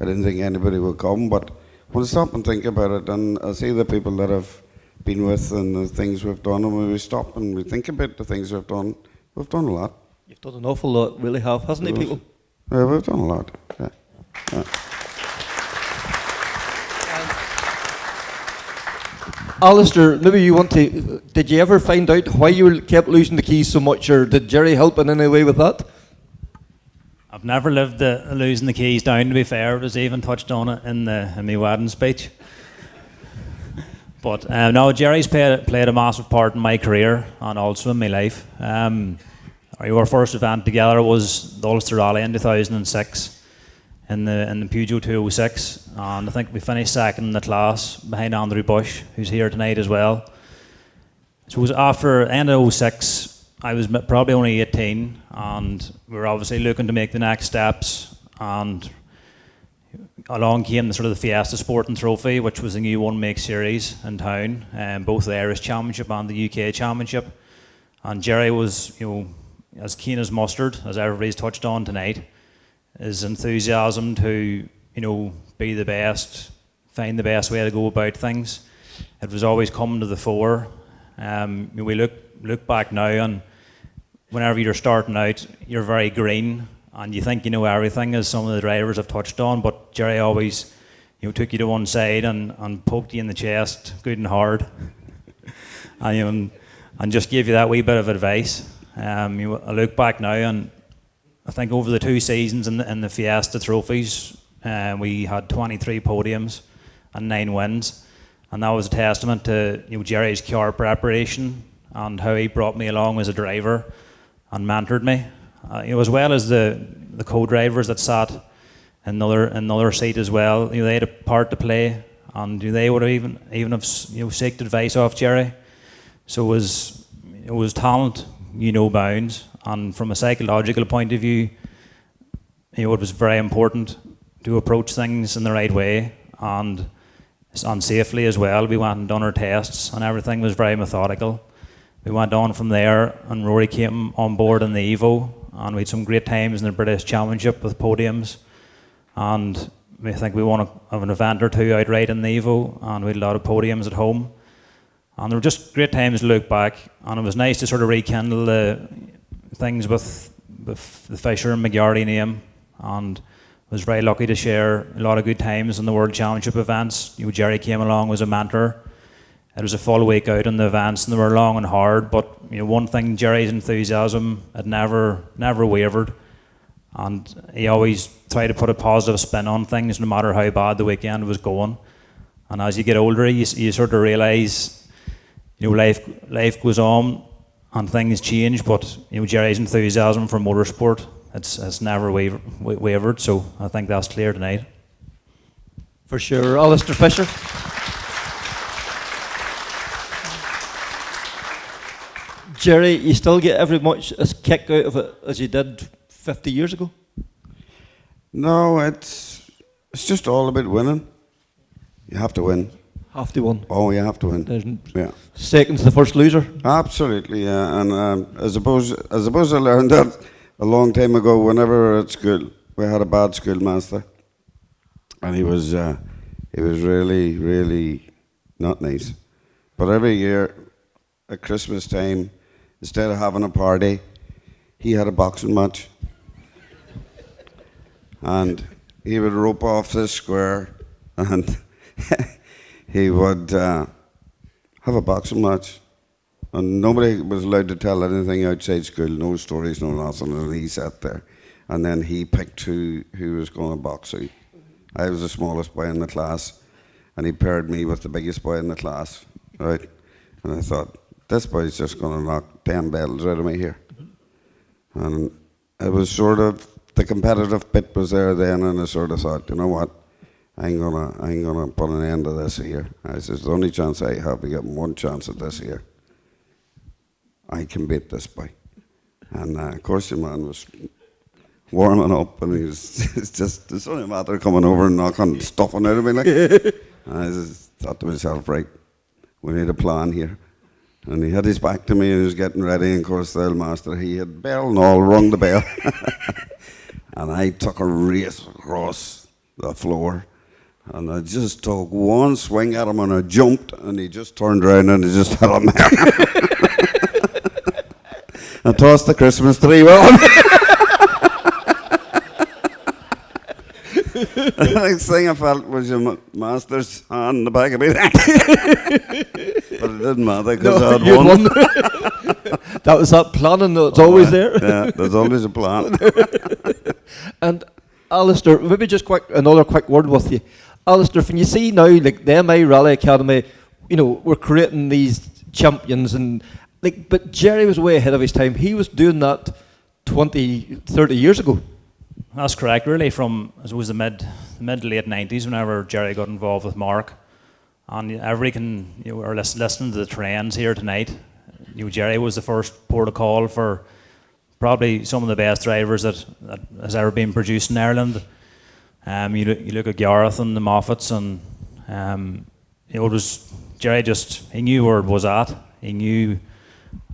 I didn't think anybody would come, but when I stop and think about it, and I see the people that I've been with and the things we've done, and when we stop and we think about the things we've done a lot. You've done an awful lot, really have, hasn't it, people? Yeah, we've done a lot, yeah. Alastair, maybe you want to, did you ever find out why you kept losing the keys so much, or did Gerry help in any way with that? I've never lived losing the keys down, to be fair. It was even touched on it in my wedding speech. But no, Gerry's played a massive part in my career and also in my life. Our first event together was the Ulster Rally in 2006 in the Peugeot 206, and I think we finished second in the class behind Andrew Bush, who's here tonight as well. So it was after end of 06. I was probably only 18, and we were obviously looking to make the next steps, and along came the sort of the Fiesta Sporting Trophy, which was a new one-make series in town, both the Irish Championship and the UK Championship. And Gerry was, you know, as keen as mustard, as everybody's touched on tonight, his enthusiasm to, you know, be the best, find the best way to go about things. It was always coming to the fore. We look back now, and whenever you're starting out, you're very green, and you think you know everything, as some of the drivers have touched on. But Gerry always, you know, took you to one side and poked you in the chest, good and hard, and just gave you that wee bit of advice. I look back now, and I think over the 2 seasons in the Fiesta trophies, we had 23 podiums and 9 wins, and that was a testament to, you know, Gerry's car preparation and how he brought me along as a driver and mentored me, you know, as well as the co-drivers that sat in another seat as well. You know, they had a part to play, and they would have even have, you know, sought advice off Gerry. So it was talent, you know, bounds, and from a psychological point of view, you know, it was very important to approach things in the right way and safely as well. We went and done our tests, and everything was very methodical. We went on from there, and Rory came on board in the Evo, and we had some great times in the British Championship with podiums, and I think we won an event or two outright in the Evo, and we had a lot of podiums at home, and there were just great times to look back, and it was nice to sort of rekindle the things with the Fisher and McGarrity name, and was very lucky to share a lot of good times in the World Championship events. You know, Gerry came along as a mentor. It was a full week out in the events, and they were long and hard, but you know, one thing, Gerry's enthusiasm had never wavered, and he always tried to put a positive spin on things no matter how bad the weekend was going. And as you get older, you sort of realise, you know, life goes on and things change, but you know, Gerry's enthusiasm for motorsport, it's never wavered, so I think that's clear tonight. For sure. Alastair Fisher. Gerry, you still get every much as kick out of it as you did 50 years ago? No, it's just all about winning. You have to win. Have to win. Oh, you have to win. Yeah. Second's the first loser. Absolutely, yeah. And I suppose I learned that a long time ago. Whenever we were at school, we had a bad schoolmaster, and he was really, really not nice. But every year at Christmas time, instead of having a party, he had a boxing match. And he would rope off this square and he would have a boxing match. And nobody was allowed to tell anything outside school, no stories, no nothing, and he sat there. And then he picked who was going to box out. I was the smallest boy in the class, and he paired me with the biggest boy in the class, right? And I thought, this boy's just going to knock 10 bells out of me here. And it was sort of, the competitive bit was there then, and I sort of thought, you know what, I ain't gonna put an end to this here. I says, the only chance I have, we get one chance at this here. I can beat this boy. And of course the man was warming up, and it's just, it's only a matter of coming over and knocking stuffing out of me like. And I just thought to myself, right, we need a plan here. And he had his back to me and he was getting ready, and of course the old master, he had bell and all, rung the bell. And I took a race across the floor, and I just took one swing at him and I jumped, and he just turned around and he just hit him there. I tossed the Christmas tree well. The next thing I felt was your master's hand in the back of me. But it didn't matter because I had won. That was that planning that's always there. Yeah, there's always a plan. And Alastair, maybe just another quick word with you. Alastair, when you see now, like the MI Rally Academy, you know, we're creating these champions, and like, but Gerry was way ahead of his time. He was doing that 20, 30 years ago. That's correct, really, from, I suppose, the mid to late 90s, whenever Gerry got involved with Mark. And everybody can, you know, are listening to the trends here tonight. You know, Gerry was the first port of call for probably some of the best drivers that has ever been produced in Ireland. You look at Gareth and the Moffetts, and you know, it was Gerry. Just, he knew where it was at. He knew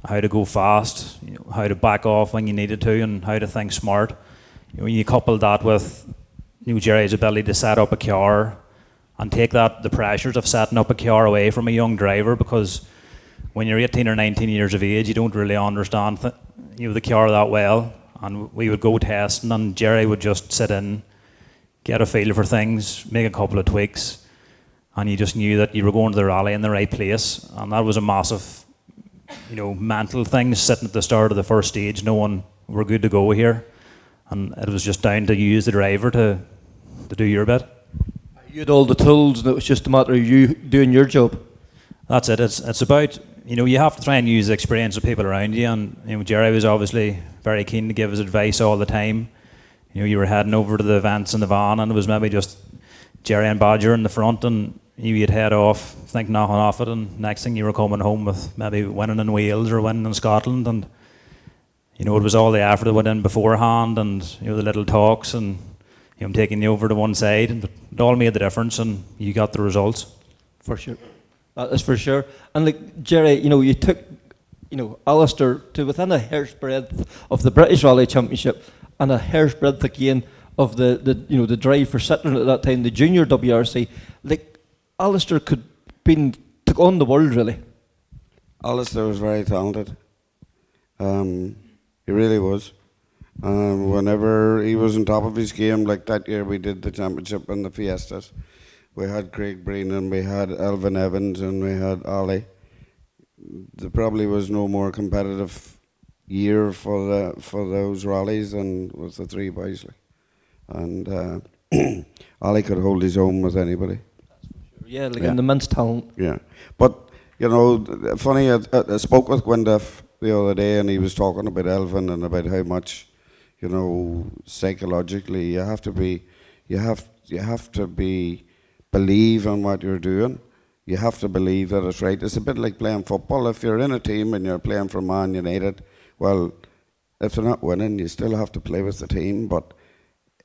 how to go fast, you know, how to back off when you needed to, and how to think smart. You know, you couple that with, you know, Gerry's ability to set up a car and take the pressures of setting up a car away from a young driver, because when you're 18 or 19 years of age, you don't really understand the car that well. And we would go testing, and Gerry would just sit in, get a feel for things, make a couple of tweaks, and you just knew that you were going to the rally in the right place. And that was a massive, you know, mental thing, sitting at the start of the first stage, knowing we're good to go here. And it was just down to you as the driver to do your bit. You had all the tools, and it was just a matter of you doing your job. That's it. It's about, you know, you have to try and use the experience of people around you. And, you know, Gerry was obviously very keen to give us advice all the time. You know, you were heading over to the events in the van, and it was maybe just Gerry and Badger in the front, and you'd head off, think nothing off it, and next thing you were coming home with maybe winning in Wales or winning in Scotland. And you know, it was all the effort that went in beforehand, and you know, the little talks, and you know, taking you over to one side, and it all made the difference, and you got the results. For sure, that is for sure. And like Gerry, you know, you took, you know, Alastair to within a hair's breadth of the British Rally Championship, and a hair's breadth again of the you know, the drive for Citroen at that time, the junior WRC. Like Alastair took on the world, really. Alastair was very talented. He really was. Whenever he was on top of his game, like that year we did the championship and the Fiestas, we had Craig Breen and we had Elvin Evans and we had Ali. There probably was no more competitive year for those rallies than with the three boys. And Ali could hold his own with anybody. Yeah, like an immense talent. Yeah, but you know, funny. I spoke with Gwyndaff the other day, and he was talking about Elvin and about how much, you know, psychologically you have to believe in what you're doing. You have to believe that it's right. It's a bit like playing football. If you're in a team and you're playing for Man United, well, if they're not winning, you still have to play with the team. But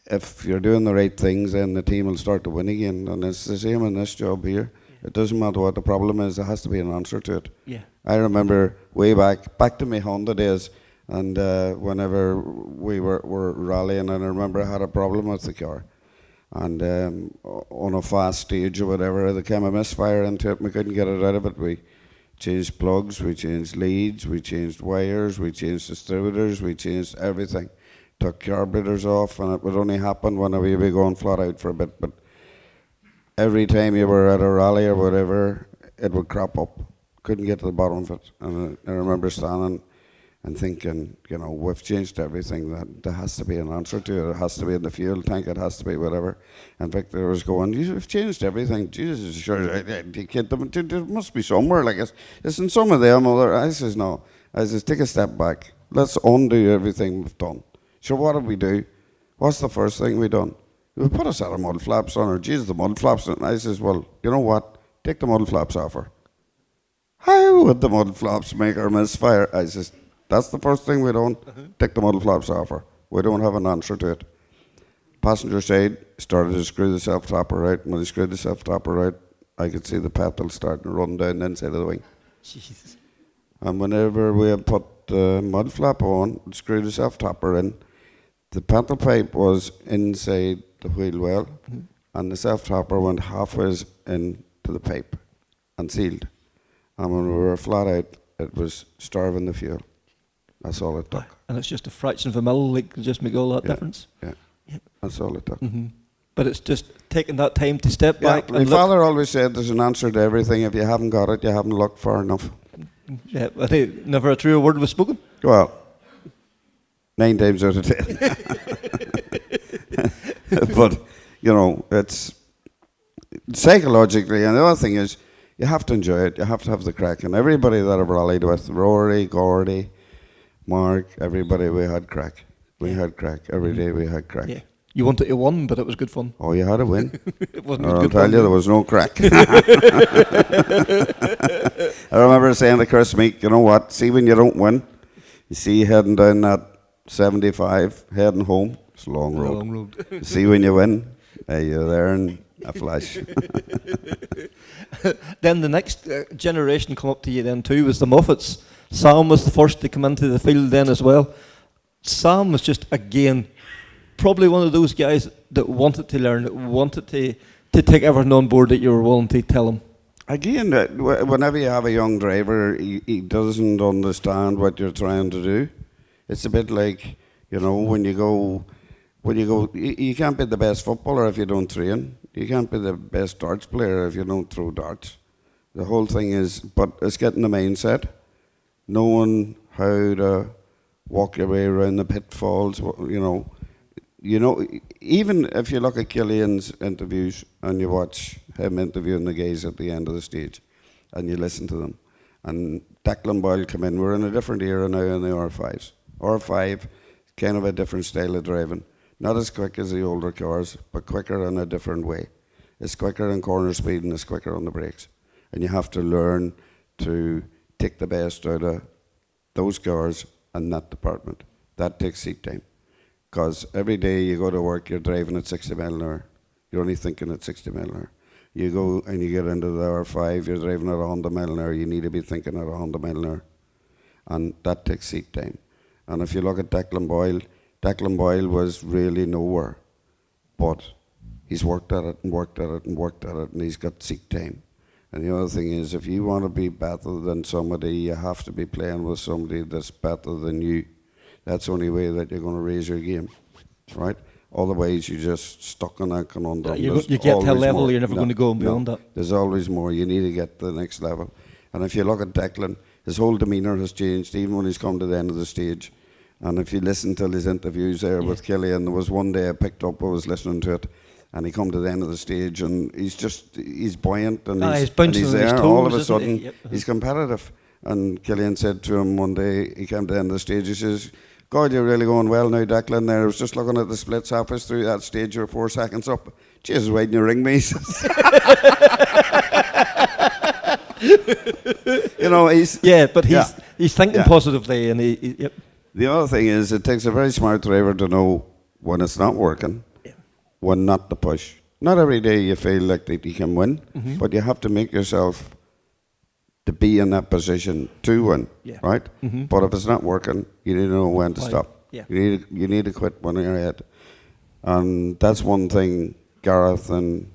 if you're doing the right things, then the team will start to win again. And it's the same in this job here. It doesn't matter what the problem is, there has to be an answer to it. Yeah. I remember way back to my Honda days, and whenever we were rallying, and I remember I had a problem with the car. And on a fast stage or whatever, there came a misfire into it, and we couldn't get it out of it. We changed plugs, we changed leads, we changed wires, we changed distributors, we changed everything. Took carburetors off, and it would only happen when we were going flat out for a bit. But every time you were at a rally or whatever, it would crop up. Couldn't get to the bottom of it. And I remember standing and thinking, you know, we've changed everything. That there has to be an answer to it. It has to be in the fuel tank. It has to be whatever. And Victor was going, you've changed everything. Jesus, sure, there must be somewhere. Like it's in some of them. I says, no. I says, take a step back. Let's undo everything we've done. So what did we do? What's the first thing we done? We put a set of mud flaps on her. Jesus, the mud flaps. And I says, well, you know what? Take the mud flaps off her. How would the mud flaps make her misfire? I says, that's the first thing we done. Take the mud flaps off her. We don't have an answer to it. Passenger side started to screw the self-tapper out. When they screwed the self-tapper out, I could see the pedal starting to run down the inside of the wing. Jesus. And whenever we had put the mud flap on, screwed the self-tapper in, the pedal pipe was inside the wheel well, and the self-tapper went halfway into the pipe and sealed. And when we were flat out, it was starving the fuel. That's all it took. And it's just a fraction of a mil, like, just make all that difference. Yeah, that's all it took. But it's just taking that time to step back. My father always said there's an answer to everything. If you haven't got it, you haven't looked far enough. Yeah, I think never a truer word was spoken. Well, 9 times out of 10. But, you know, it's psychologically, and the other thing is, you have to enjoy it. You have to have the crack. And everybody that I've rallied with, Rory, Gordy, Mark, everybody, we had crack. We had crack. Every day we had crack. Yeah. You wanted to win, but it was good fun. Oh, you had to win. It wasn't I'll good tell fun. you, there was no crack. I remember saying to Kris Meeke, you know what, see when you don't win, you see you heading down that 75, heading home, it's a long road. Long road. See when you win, you're there in a flash. Then the next generation come up to you then too was the Moffetts. Sam was the first to come into the field then as well. Sam was just, again, probably one of those guys that wanted to learn, that wanted to take everything on board that you were willing to tell him. Again, whenever you have a young driver, he doesn't understand what you're trying to do. It's a bit like, you know, when you go, you can't be the best footballer if you don't train. You can't be the best darts player if you don't throw darts. The whole thing is, but it's getting the mindset, knowing how to walk your way around the pitfalls, you know. You know, even if you look at Killian's interviews and you watch him interviewing the guys at the end of the stage and you listen to them, and Declan Boyle come in, we're in a different era now in the R5s. R5, kind of a different style of driving. Not as quick as the older cars, but quicker in a different way. It's quicker in corner speed and it's quicker on the brakes. And you have to learn to take the best out of those cars and that department. That takes seat time. Because every day you go to work, you're driving at 60 mile an hour. You're only thinking at 60 mile an hour. You go and you get into the R5, you're driving at 100 mile an hour, you need to be thinking at 100 mile an hour. And that takes seat time. And if you look at Declan Boyle was really nowhere. But he's worked at it and worked at it and worked at it, and he's got seat time. And the other thing is, if you want to be better than somebody, you have to be playing with somebody that's better than you. That's the only way that you're going to raise your game, right? Otherwise, you're just stuck on that conundrum. You get to a level, you're never going to go beyond that. There's always more. You need to get to the next level. And if you look at Declan, his whole demeanour has changed, even when he's come to the end of the stage. And if you listen to his interviews there with Killian, there was one day I picked up, I was listening to it, and he come to the end of the stage, and he's buoyant, and he's there. Toes, all of a sudden, he? he's competitive. And Killian said to him one day, he came to the end of the stage, he says, God, you're really going well now, Declan. There, I was just looking at the splits halfway through that stage, you're 4 seconds up. Jesus, why didn't you ring me? You know, he's thinking positively, and he. The other thing is, it takes a very smart driver to know when it's not working, when not to push. Not every day you feel like that you can win, but you have to make yourself to be in that position to win, right? But if it's not working, you need to know when to stop. Yeah. You need to quit when you're ahead. And that's one thing Gareth and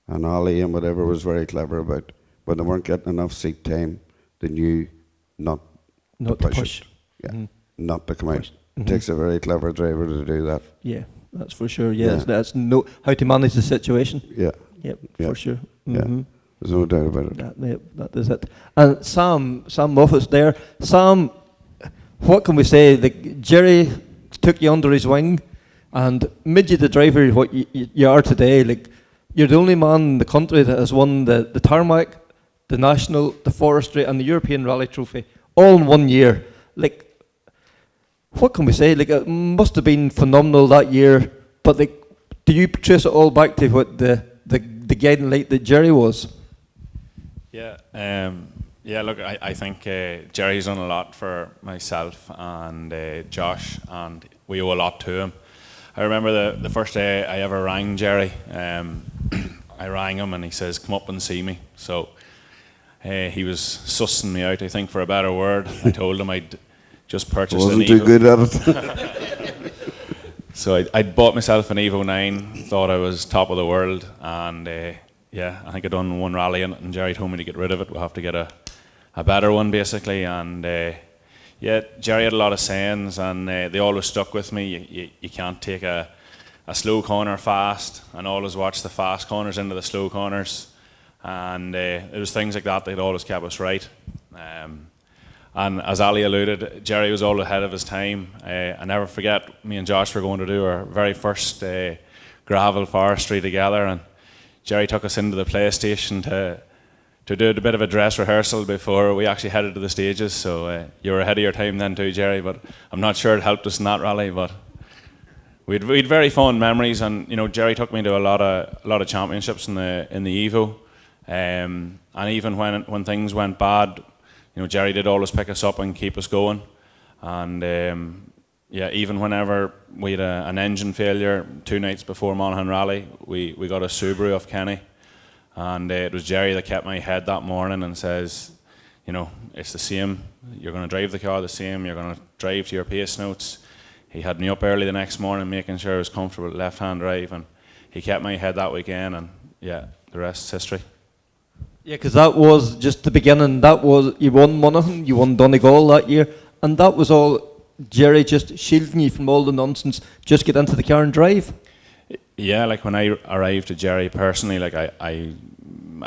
Ollie and whatever was very clever about. When they weren't getting enough seat time, they knew not Not to to push. push. It. Yeah, Mhm. not to come out. Mhm. It takes a very clever driver to do that. Yeah, that's for sure. Yeah, Yeah. that's no how to manage the situation. Yeah. Yep, Yeah. for sure. Yeah. Mhm. There's no doubt about it. That is it. And Sam Moffat's there. Sam, what can we say? Like, Gerry took you under his wing and made you the driver what you are today. Like, you're the only man in the country that has won the tarmac, the national, the forestry, and the European Rally Trophy all in 1 year. Like, what can we say? Like, it must have been phenomenal that year. But like, do you trace it all back to what the guiding light that Gerry was? Yeah, look, I think Gerry's done a lot for myself and Josh, and we owe a lot to him. I remember the first day I ever rang Gerry. I rang him and he says, "Come up and see me." So he was sussing me out, I think, for a better word. I told him I'd just purchased an Evo. Wasn't too good at it. So I'd bought myself an Evo 9, thought I was top of the world, and I think I'd done one rally in it, and Gerry told me to get rid of it. We'll have to get a better one, basically. And Gerry had a lot of sayings, and they always stuck with me. You can't take a slow corner fast, and always watch the fast corners into the slow corners. And it was things like that that always kept us right. And as Ali alluded, Gerry was all ahead of his time. I never forget, me and Josh were going to do our very first gravel forestry together, and Gerry took us into the PlayStation to do a bit of a dress rehearsal before we actually headed to the stages. So you were ahead of your time then too, Gerry, but I'm not sure it helped us in that rally. But we'd very fond memories, and Gerry took me to a lot of championships in the Evo, and even when things went bad, Gerry did always pick us up and keep us going. And even whenever we had an engine failure 2 nights before Monaghan Rally, we got a Subaru off Kenny, and it was Gerry that kept my head that morning and says, it's the same. You're going to drive the car the same. You're going to drive to your pace notes. He had me up early the next morning, making sure I was comfortable with left-hand drive, and he kept my head that weekend. And the rest is history. Yeah, because that was just the beginning. That was, you won Monaghan, you won Donegal that year, and that was all Gerry just shielding you from all the nonsense. Just get into the car and drive. Yeah, like when I arrived at Gerry personally, like I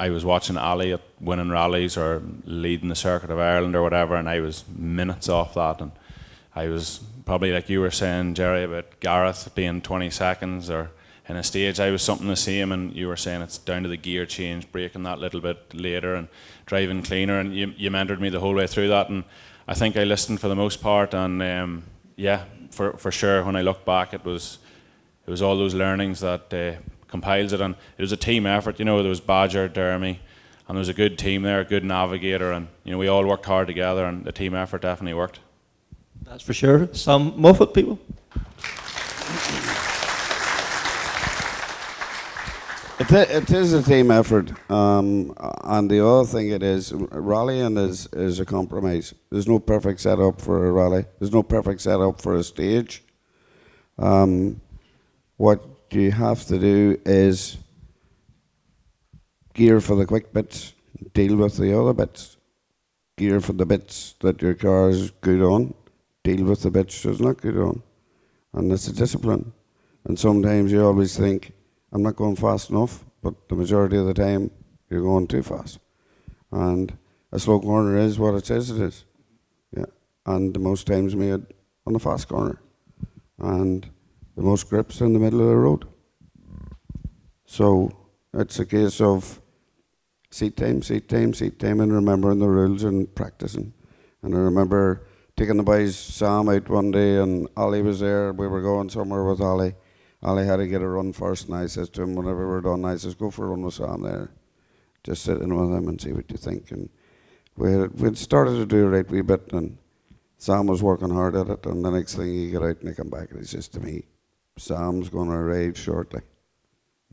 was watching Ali at winning rallies or leading the Circuit of Ireland or whatever, and I was minutes off that, and I was probably, like you were saying, Gerry, about Gareth being 20 seconds or in a stage. I was something the same, and you were saying it's down to the gear change, braking that little bit later and driving cleaner, and you mentored me the whole way through that, and I think I listened for the most part. And for sure, when I look back, it was all those learnings that compiles it, and it was a team effort. There was Badger, Dermy, and there was a good team there, a good navigator, and we all worked hard together, and the team effort definitely worked. That's for sure. Sam Moffett, people. It is a team effort, and the other thing it is, rallying is a compromise. There's no perfect setup for a rally. There's no perfect setup for a stage. What you have to do is gear for the quick bits, deal with the other bits. Gear for the bits that your car is good on, deal with the bits it's not good on. And it's a discipline. And sometimes you always think, I'm not going fast enough, but the majority of the time you're going too fast. And a slow corner is what it says it is. Yeah. And the most times made on a fast corner. And the most grips in the middle of the road. So it's a case of seat time, and remembering the rules and practicing. And I remember taking the boys, Sam, out one day, and Ali was there. We were going somewhere with Ali. Ali had to get a run first, and I says to him, whenever we're done, I says, go for a run with Sam there. Just sit in with him and see what you think. And we'd started to do a right wee bit, and Sam was working hard at it, and the next thing he got out and he come back and he says to me, Sam's going to arrive shortly.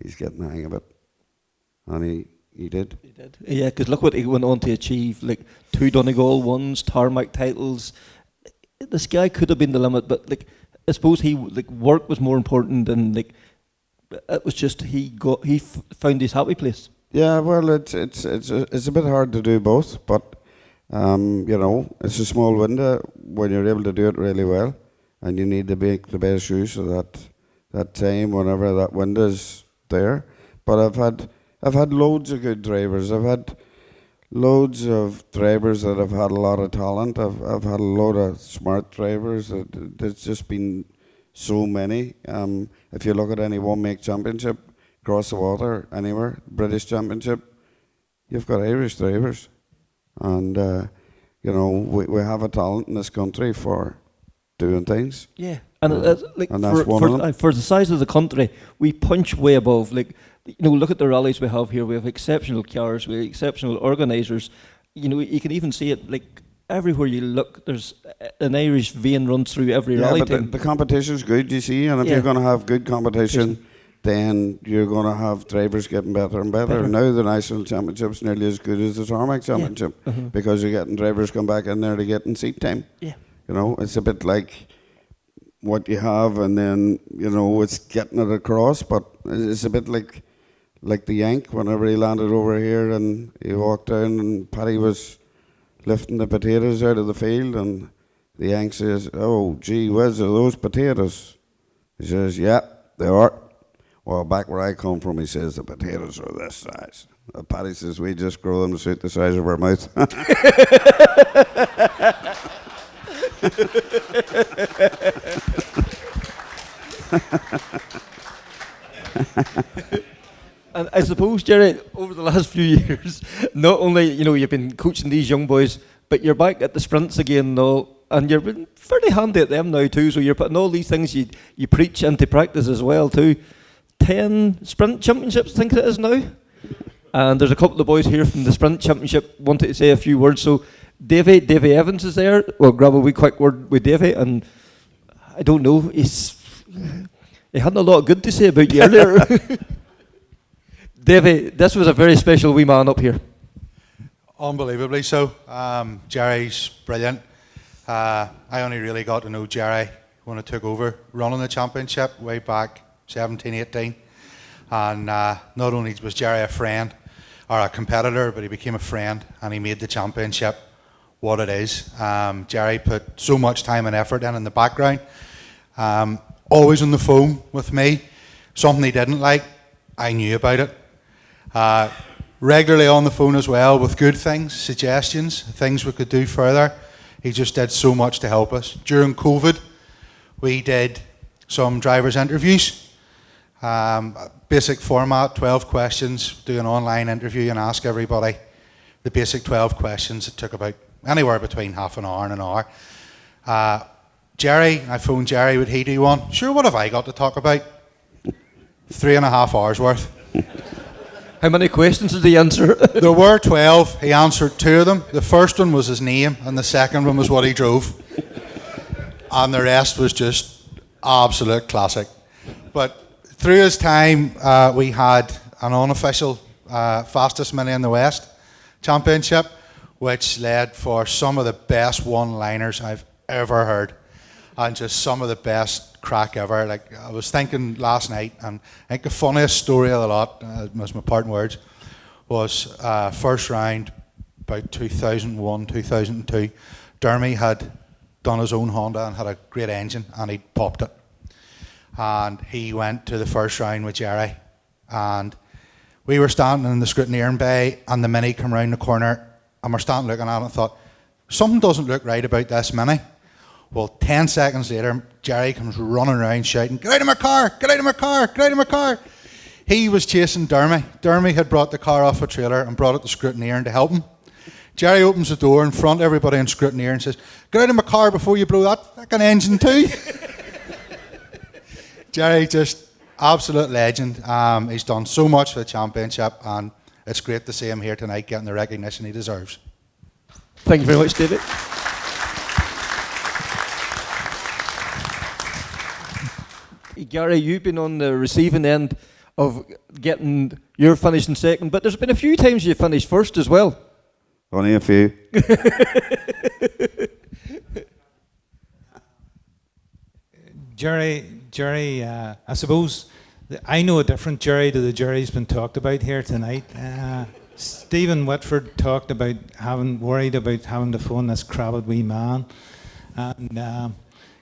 He's getting the hang of it. And he did. He did. Yeah, because look what he went on to achieve, like 2 Donegal ones, tarmac titles. This guy could have been the limit, but like I suppose work was more important than it was just he found his happy place. Yeah, well, it's a bit hard to do both, but You know, it's a small window when you're able to do it really well, and you need to make the best use of that time whenever that window's there. But I've had loads of good drivers. I've had loads of drivers that have had a lot of talent. I've had a lot of smart drivers. There's just been so many. If you look at any one-make championship across the water, anywhere, British Championship, you've got Irish drivers. And, you know, we have a talent in this country for doing things. Yeah, and like and that's one of them. For the size of the country, we punch way above. Like, you know, look at the rallies we have here. We have exceptional cars, we have exceptional organisers. You know, you can even see it like everywhere you look. There's an Irish vein runs through every rally but team. the competition's good, you see, and if you're going to have good competition, then you're going to have drivers getting better and better. Now the national championship's nearly as good as the tarmac championship because you're getting drivers come back in there to get in seat time. Yeah. You know, it's a bit like what you have, and then, you know, it's getting it across, but it's a bit like the Yank whenever he landed over here and he walked down and Paddy was lifting the potatoes out of the field, and the Yank says, "Oh, gee whiz, are those potatoes?" He says, "Yeah, they are." Well, back where I come from, he says, the potatoes are this size. Paddy says, "We just grow them to suit the size of our mouth." And I suppose, Gerry, over the last few years, not only, you know, you've been coaching these young boys, but you're back at the sprints again and all, and you've been fairly handy at them now too, so you're putting all these things you preach into practice as well too. 10 sprint championships, I think it is now. And there's a couple of boys here from the sprint championship wanted to say a few words. So Davy Evans is there. We'll grab a wee quick word with Davy, and I don't know, he hadn't a lot of good to say about you earlier. Davy, this was a very special wee man up here. Unbelievably so. Gerry's brilliant. I only really got to know Gerry when I took over running the championship way back 17, 18. And not only was Gerry a friend or a competitor, but he became a friend and he made the championship what it is. Gerry put so much time and effort in the background. Always on the phone with me. Something he didn't like, I knew about it. Regularly on the phone as well with good things, suggestions, things we could do further. He just did so much to help us. During COVID, we did some drivers' interviews. Basic format, 12 questions, do an online interview and ask everybody the basic 12 questions. It took about anywhere between half an hour and an hour. Gerry, I phoned Gerry, would he do one? Sure, what have I got to talk about? 3.5 hours worth. How many questions did he answer? There were 12. He answered 2 of them. The first one was his name, and the second one was what he drove. And the rest was just absolute classic. But through his time, we had an unofficial fastest mini in the West championship, which led for some of the best one-liners I've ever heard, and just some of the best crack ever. Like, I was thinking last night, and I think the funniest story of the lot, was my parting words, was first round, about 2001, 2002. Dermy had done his own Honda and had a great engine, and he'd popped it. And he went to the first round with Gerry, and we were standing in the scrutineering bay, and the Mini come round the corner, and we're standing looking at it and thought, something doesn't look right about this Mini. Well, 10 seconds later, Gerry comes running around shouting, "Get out of my car! Get out of my car! Get out of my car!" He was chasing Dermy. Dermy had brought the car off a trailer and brought it to scrutineering to help him. Gerry opens the door in front of everybody in scrutineering and says, "Get out of my car before you blow that fucking engine too." Gerry, just absolute legend. He's done so much for the championship, and it's great to see him here tonight getting the recognition he deserves. Thank you very much, David. Garry, you've been on the receiving end of getting your finishing second, but there's been a few times you finished first as well. Only a few. Gerry, I suppose I know a different Gerry to the Gerry's been talked about here tonight. Stephen Whitford talked about worried about having to phone this crabbed wee man, and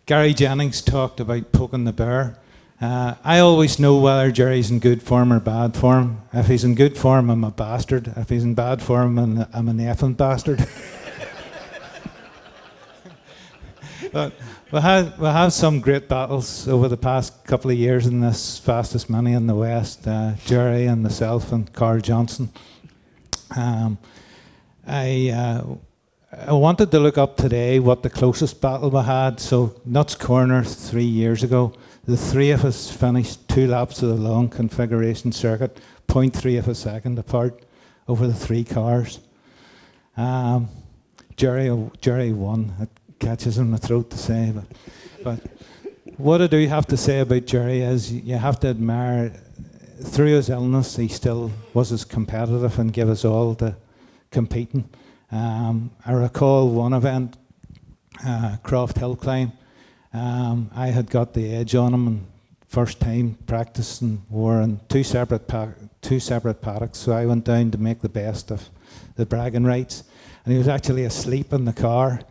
Garry Jennings talked about poking the bear. I always know whether Gerry's in good form or bad form. If he's in good form, I'm a bastard. If he's in bad form, I'm an effing bastard. But we have some great battles over the past couple of years in this fastest money in the West. Gerry and myself and Carl Johnson. I wanted to look up today what the closest battle we had. So Nuts Corner 3 years ago, the three of us finished 2 laps of the long configuration circuit, 0.3 of a second apart over the 3 cars. Gerry won. It catches in my throat to say, but what I do have to say about Gerry is you have to admire, through his illness, he still was as competitive and gave us all to competing. I recall one event, Croft Hill Climb. I had got the edge on him, and first time practicing, were in two separate paddocks. So I went down to make the best of the bragging rights, and he was actually asleep in the car.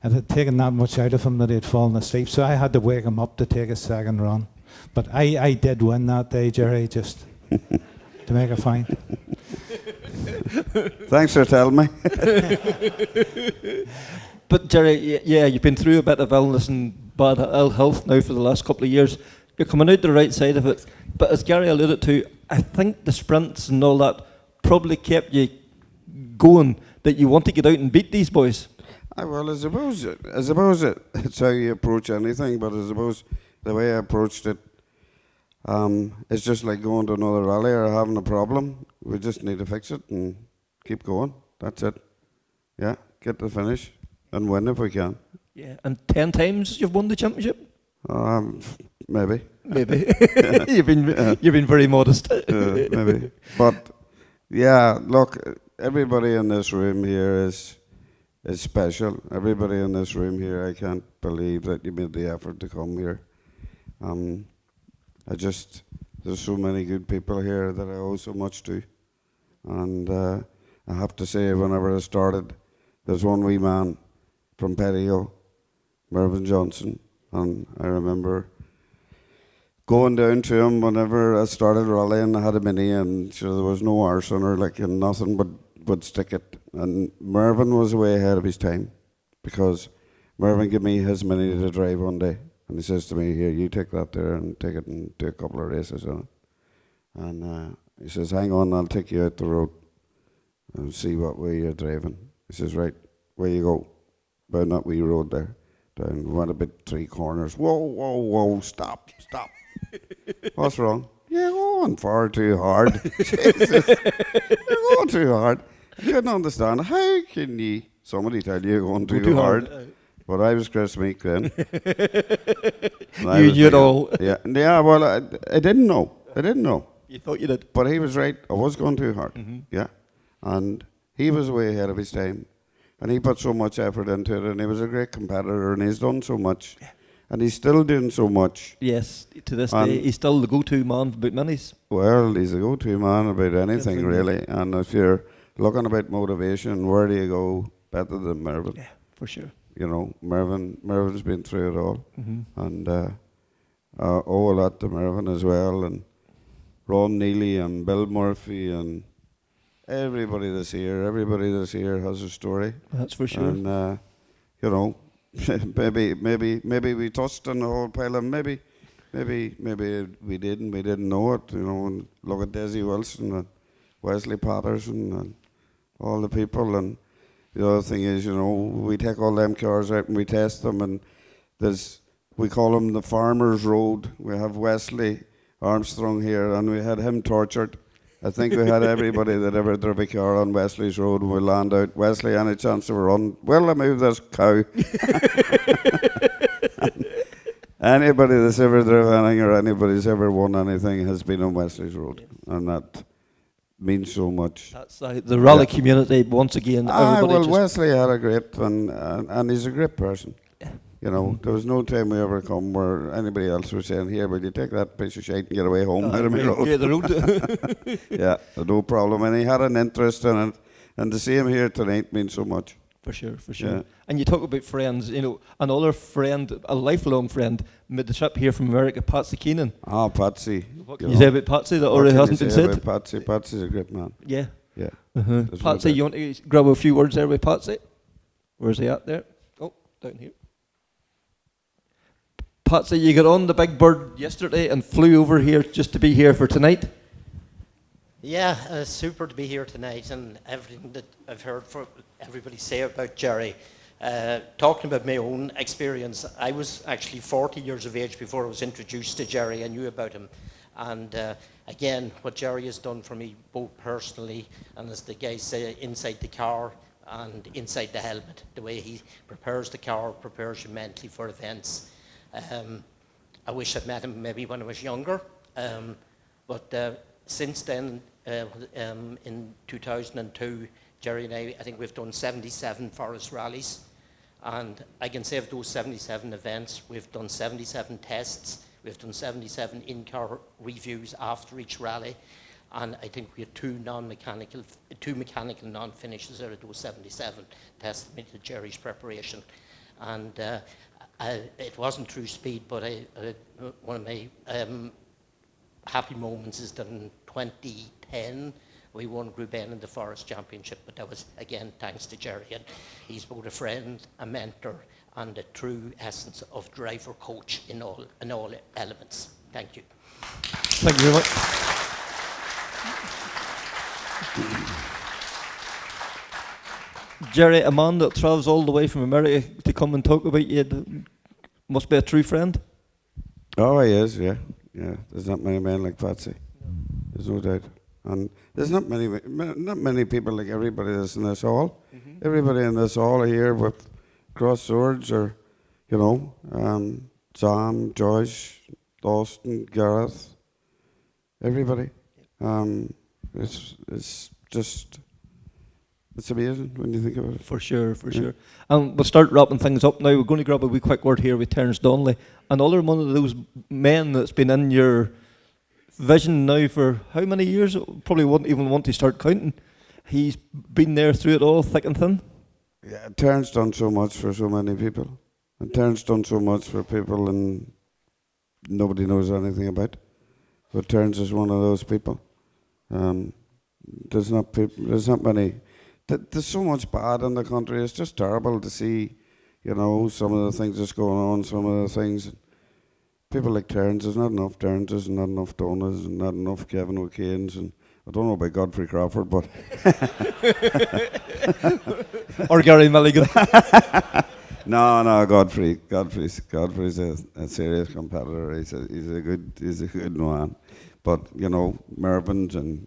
It had taken that much out of him that he had fallen asleep, so I had to wake him up to take a second run. But I did win that day, Gerry, just to make a fine. Thanks for telling me. But Gerry, yeah, you've been through a bit of illness and bad ill health now for the last couple of years. You're coming out the right side of it. But as Garry alluded to, I think the sprints and all that probably kept you going, that you want to get out and beat these boys. Well, I suppose it's how you approach anything, but I suppose the way I approached it, it's just like going to another rally or having a problem. We just need to fix it and keep going. That's it. Yeah, get to the finish and win if we can. Yeah, and 10 times you've won the championship? Maybe. Maybe. You've been very modest. Maybe. But yeah, look, everybody in this room here is special. Everybody in this room here, I can't believe that you made the effort to come here. There's so many good people here that I owe so much to. And I have to say, whenever I started, there's one wee man from Pettigo, Mervyn Johnson, and I remember going down to him whenever I started rallying. I had a mini, and sure, there was no arse on her, like, and nothing but stick it. And Mervyn was way ahead of his time, because Mervyn gave me his mini to drive one day, and he says to me, "Here, you take that there and take it and do a couple of races on it." And he says, "Hang on, I'll take you out the road and see what way you're driving." He says, "Right, where you go?" Down that wee road there. Down, went about 3 corners. Whoa, stop. What's wrong? You're going far too hard. Jesus, you're going too hard. I couldn't understand. How can somebody tell you you're going too hard? But I was Kris Meeke then. You knew it all. Yeah. Well, I didn't know. You thought you did. But he was right. I was going too hard. Mm-hmm. Yeah. And he was way ahead of his time. And he put so much effort into it, and he was a great competitor, and he's done so much. Yeah. And he's still doing so much. Yes, to this day, he's still the go-to man about minis. Well, he's a go-to man about anything, really. And if you're looking about motivation, where do you go better than Mervyn? Yeah, for sure. You know, Mervyn's been through it all. Mm-hmm. And owe a lot to Mervyn as well, and Ron Neely and Bill Murphy and everybody that's here has a story. That's for sure. And you know, maybe we touched on the whole pile, and maybe we didn't know it. You know, and look at Desi Wilson and Wesley Patterson and all the people. And the other thing is, you know, we take all them cars out and we test them, and we call them the Farmer's Road. We have Wesley Armstrong here, and we had him tortured. I think we had everybody that ever drove a car on Wesley's Road, and we land out. Wesley, any chance to run? Well, I move this cow. Anybody that's ever driven anything or anybody's ever won anything has been on Wesley's Road, and that means so much. That's the rally community once again. Well, Wesley had a great, and he's a great person. Yeah. You know, there was no time we ever come where anybody else was saying, "Here, will you take that piece of shite and get away home out of my road?" Yeah, the road. Yeah, no problem. And he had an interest in it, and to see him here tonight means so much. For sure, for sure. Yeah. And you talk about friends, you know, another friend, a lifelong friend, made the trip here from America, Patsy Keenan. Ah, Patsy. What can you say about Patsy that already hasn't been said? Patsy? Patsy's a great man. Yeah. Yeah. Uh-huh. There's no Patsy, doubt. you want to grab a few words there with Patsy? Where's he at there? Oh, down here. Patsy, you got on the big bird yesterday and flew over here just to be here for tonight. Yeah, super to be here tonight, and everything that I've heard from everybody say about Gerry. Talking about my own experience, I was actually 40 years of age before I was introduced to Gerry. I knew about him. And again, what Gerry has done for me, both personally and as the guys say, inside the car and inside the helmet, the way he prepares the car, prepares you mentally for events. I wish I'd met him maybe when I was younger, but since then, in 2002, Gerry and I think we've done 77 forest rallies, and I can say of those 77 events, we've done 77 tests, we've done 77 in-car reviews after each rally, and I think we had two mechanical non-finishes out of those 77, testament to Gerry's preparation. And it wasn't through speed, but one of my happy moments is that in 2010 we won Group N in the Forest Championship, but that was again thanks to Gerry, and he's both a friend, a mentor, and a true essence of driver coach in all elements. Thank you. Thank you very much. Gerry, a man that travels all the way from America to come and talk about you, must be a true friend. Oh, he is, yeah. Yeah, there's not many men like Patsy. There's no doubt. And there's not many people like everybody that's in this hall. Mm-hmm. Everybody in this hall are here with cross swords, or, you know, Sam, Josh, Austin, Gareth, everybody. It's just, it's amazing when you think about it. For sure, for sure. And we'll start wrapping things up now. We're going to grab a wee quick word here with Terrence Donley. Another one of those men that's been in your vision now for how many years? Probably wouldn't even want to start counting. He's been there through it all, thick and thin. Yeah, Terrence done so much for so many people. And Terrence done so much for people and nobody knows anything about. But Terrence is one of those people. There's not many. There's so much bad in the country. It's just terrible to see, you know, some of the things that's going on, some of the things. People like Terrence, there's not enough Terrences and not enough Donas and not enough Kevin O'Kane's, and I don't know about Godfrey Crawford, but or Gary Mulligan. No, Godfrey's a serious competitor. He's a good man. But you know, Mervyn's and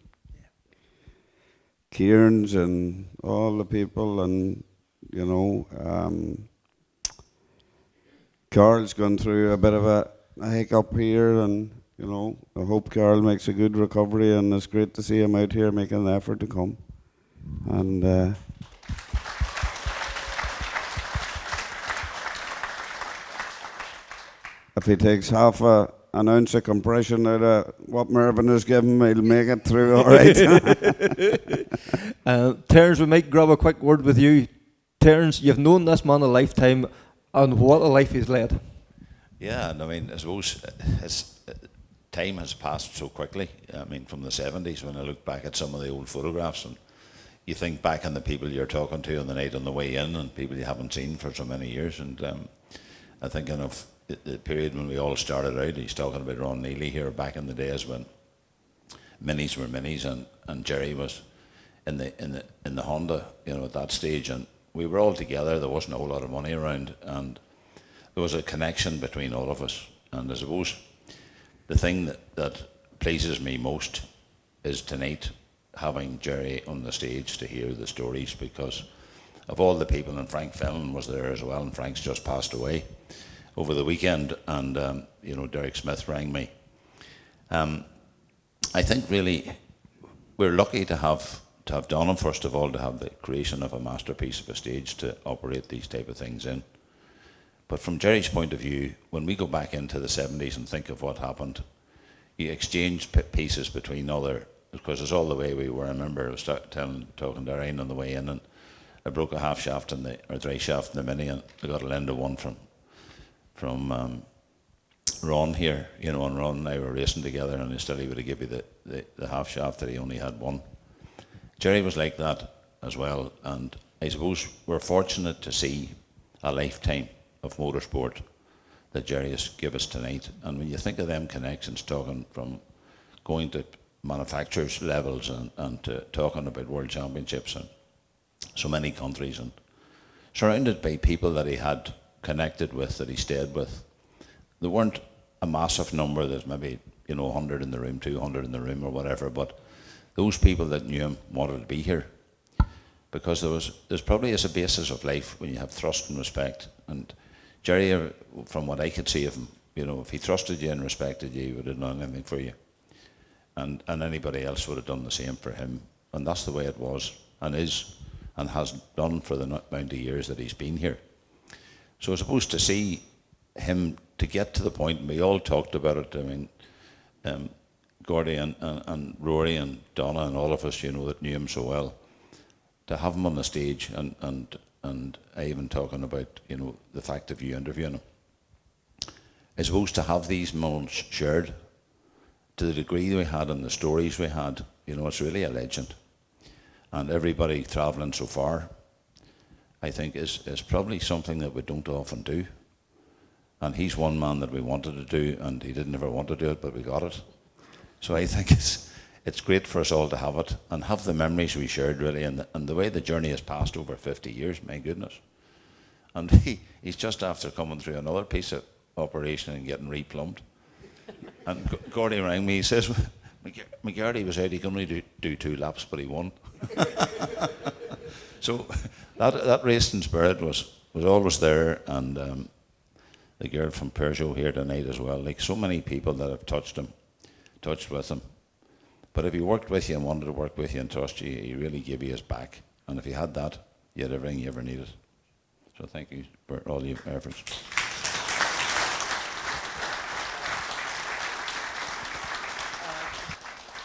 Kieran's and all the people, and you know, Carl's gone through a bit of a hiccup here, and you know, I hope Carl makes a good recovery, and it's great to see him out here making an effort to come. And if he takes half an ounce of compression out of what Mervyn has given, he'll make it through all right. Terrence, we might grab a quick word with you. Terrence, you've known this man a lifetime, and what a life he's led. Yeah, and I mean, I suppose time has passed so quickly. I mean, from the 70s, when I look back at some of the old photographs, and you think back on the people you're talking to on the night on the way in, and people you haven't seen for so many years, and I'm thinking of the period when we all started out. He's talking about Ron Neely here back in the days when minis were minis, and Gerry was in the Honda, you know, at that stage, and we were all together. There wasn't a whole lot of money around, and there was a connection between all of us. And I suppose the thing that pleases me most is tonight having Gerry on the stage to hear the stories, because of all the people, and Frank Fellon was there as well, and Frank's just passed away over the weekend, and you know, Derek Smith rang me. I think really we're lucky to have done him, first of all, to have the creation of a masterpiece of a stage to operate these type of things in. But from Gerry's point of view, when we go back into the 70s and think of what happened, you exchange pieces between other, because it's all the way we were. I remember I was talking to Irene on the way in, and I broke a half shaft or dry shaft in the Mini, and I got a Lenda one from Ron here, you know, and Ron and I were racing together, and he would have given you the half shaft that he only had one. Gerry was like that as well, and I suppose we're fortunate to see a lifetime of motorsport that Gerry has given us tonight. And when you think of them connections, talking from going to manufacturers levels and to talking about world championships and so many countries, and surrounded by people that he had connected with, that he stayed with. There weren't a massive number. There's maybe 100 in the room, 200 in the room, or whatever. But those people that knew him wanted to be here, because there's probably as a basis of life when you have trust and respect. And Gerry, from what I could see of him, if he trusted you and respected you, he would have done anything for you, and anybody else would have done the same for him. And that's the way it was and is and has done for the amount of years that he's been here. So I suppose to see him to get to the point, and we all talked about it. I mean, Gordy and Rory and Donna and all of us, that knew him so well, to have him on the stage and I even talking about, the fact of you interviewing him. I suppose to have these moments shared to the degree we had and the stories we had, it's really a legend. And everybody travelling so far, I think, is probably something that we don't often do. And he's one man that we wanted to do, and he didn't ever want to do it, but we got it. So I think it's great for us all to have it and have the memories we shared, really, and the way the journey has passed over 50 years, my goodness. And he's just after coming through another piece of operation and getting replumbed. And Gordy rang me, he says, McGarrity was out, he could only do 2 laps, but he won. So that racing spirit was always there, and the girl from Peugeot here tonight as well, like so many people that have touched with him. But if he worked with you and wanted to work with you and trust you, he really gave you his back. And if he had that, you had everything you ever needed. So thank you for all your efforts.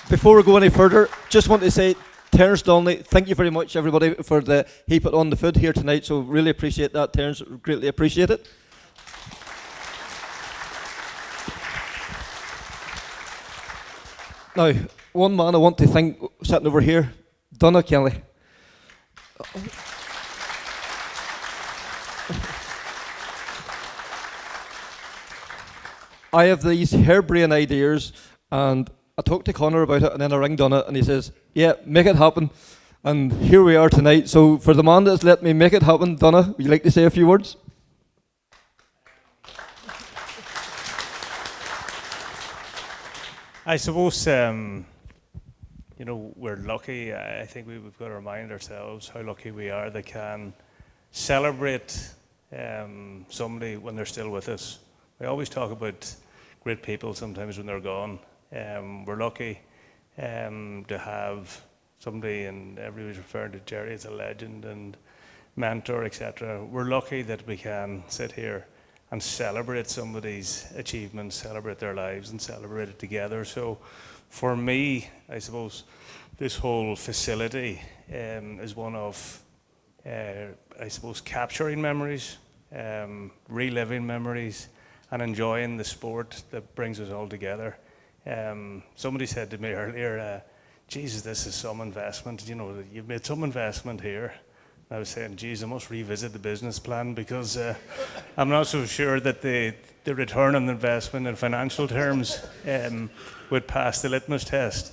Before we go any further, just want to say, Terrence Donley, thank you very much, everybody, for he put on the food here tonight. So really appreciate that, Terrence. Greatly appreciate it. Now, one man I want to thank, sitting over here, Donna Kelly. I have these harebrained ideas, and I talked to Connor about it, and then I rang Donna, and he says, yeah, make it happen. And here we are tonight. So for the man that's let me make it happen, Donna, would you like to say a few words? I suppose, we're lucky. I think we've got to remind ourselves how lucky we are that can celebrate somebody when they're still with us. We always talk about great people sometimes when they're gone. We're lucky to have somebody, and everybody's referring to Gerry as a legend and mentor, etc. We're lucky that we can sit here and celebrate somebody's achievements, celebrate their lives, and celebrate it together. So for me, I suppose this whole facility is one of, capturing memories, reliving memories, and enjoying the sport that brings us all together. Somebody said to me earlier, Jesus, this is some investment. You've made some investment here. I was saying, geez, I must revisit the business plan, because I'm not so sure that the return on investment in financial terms would pass the litmus test.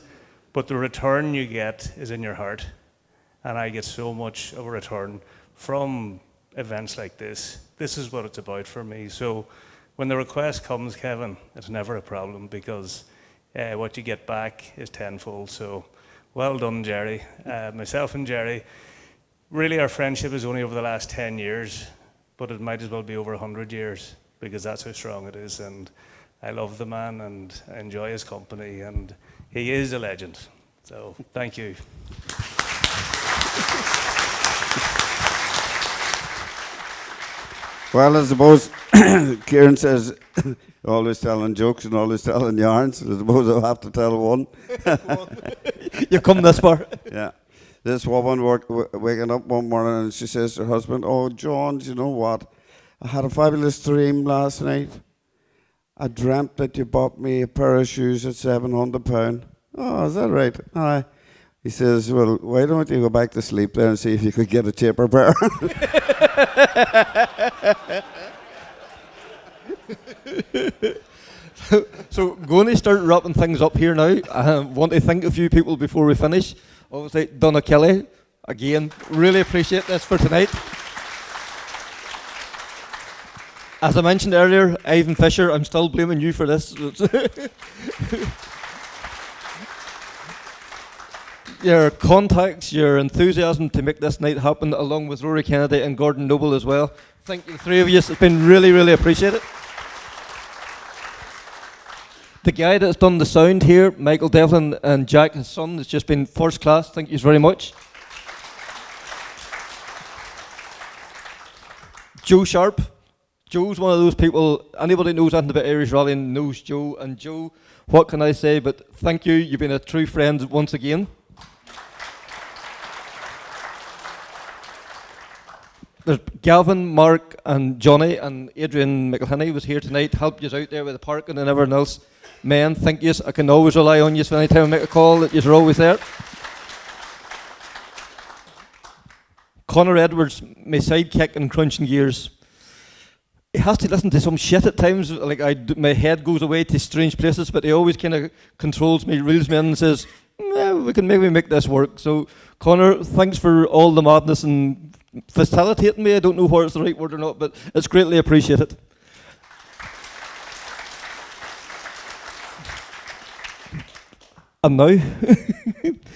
But the return you get is in your heart. And I get so much of a return from events like this. This is what it's about for me. So when the request comes, Kevin, it's never a problem, because what you get back is tenfold. So well done, Gerry. Myself and Gerry, really, our friendship is only over the last 10 years, but it might as well be over 100 years, because that's how strong it is. And I love the man, and I enjoy his company, and he is a legend. So thank you. Well, I suppose Kieran says always telling jokes and always telling yarns. I suppose I'll have to tell one. You've come this far. Yeah. This woman waking up one morning and she says to her husband, "Oh, John, do you know what? I had a fabulous dream last night. I dreamt that you bought me a pair of shoes at £700. Oh, is that right? Aye. He says, "Well, why don't you go back to sleep there and see if you could get a cheaper pair?" So, going to start wrapping things up here now. I want to thank a few people before we finish. Obviously, Donna Kelly, again, really appreciate this for tonight. As I mentioned earlier, Ivan Fisher, I'm still blaming you for this. Your contacts, your enthusiasm to make this night happen, along with Rory Kennedy and Gordon Noble as well. Thank you, the three of you. It's been really, really appreciated. The guy that's done the sound here, Michael Devlin, and Jack, his son, has just been first class. Thank you very much. Joe Sharp. Joe's one of those people, anybody knows anything about Irish rallying knows Joe. And Joe, what can I say but thank you. You've been a true friend once again. There's Gavin, Mark, and Johnny, and Adrian McElhinney was here tonight, helped you out there with the parking and everything else. Men, thank you. I can always rely on you so anytime I make a call that you're always there. Connor Edwards, my sidekick in Krunching Gears. He has to listen to some shit at times, like my head goes away to strange places, but he always kind of controls me, reels me in and says, we can maybe make this work. So, Connor, thanks for all the madness and facilitating me. I don't know whether it's the right word or not, but it's greatly appreciated. And now?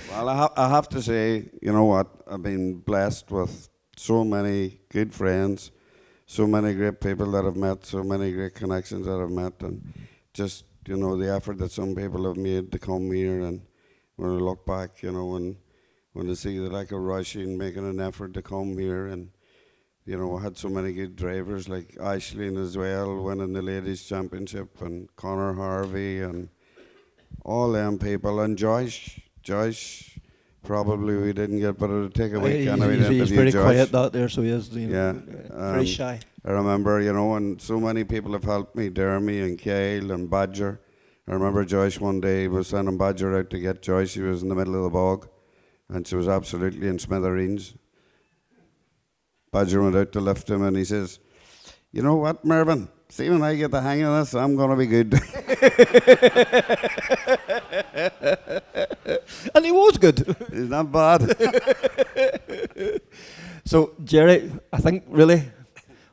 Well, I have to say, you know what, I've been blessed with so many good friends, so many great people that I've met, so many great connections that I've met, and just, you know, the effort that some people have made to come here, and when I look back, you know, and when I see the like of Rushing making an effort to come here, and, you know, I had so many good drivers like Aisling as well, winning the ladies' championship, and Connor Harvey, and all them people, and Josh, probably we didn't get, but it'll take a week. He's very quiet out there, so he is. You know, very shy. I remember, you know, and so many people have helped me, Jeremy and Kyle and Badger. I remember Joyce one day was sending Badger out to get Joyce. She was in the middle of the bog, and she was absolutely in smithereens. Badger went out to lift him, and he says, "You know what, Mervyn? See, when I get the hang of this, I'm going to be good." And he was good. He's not bad. So, Gerry, I think really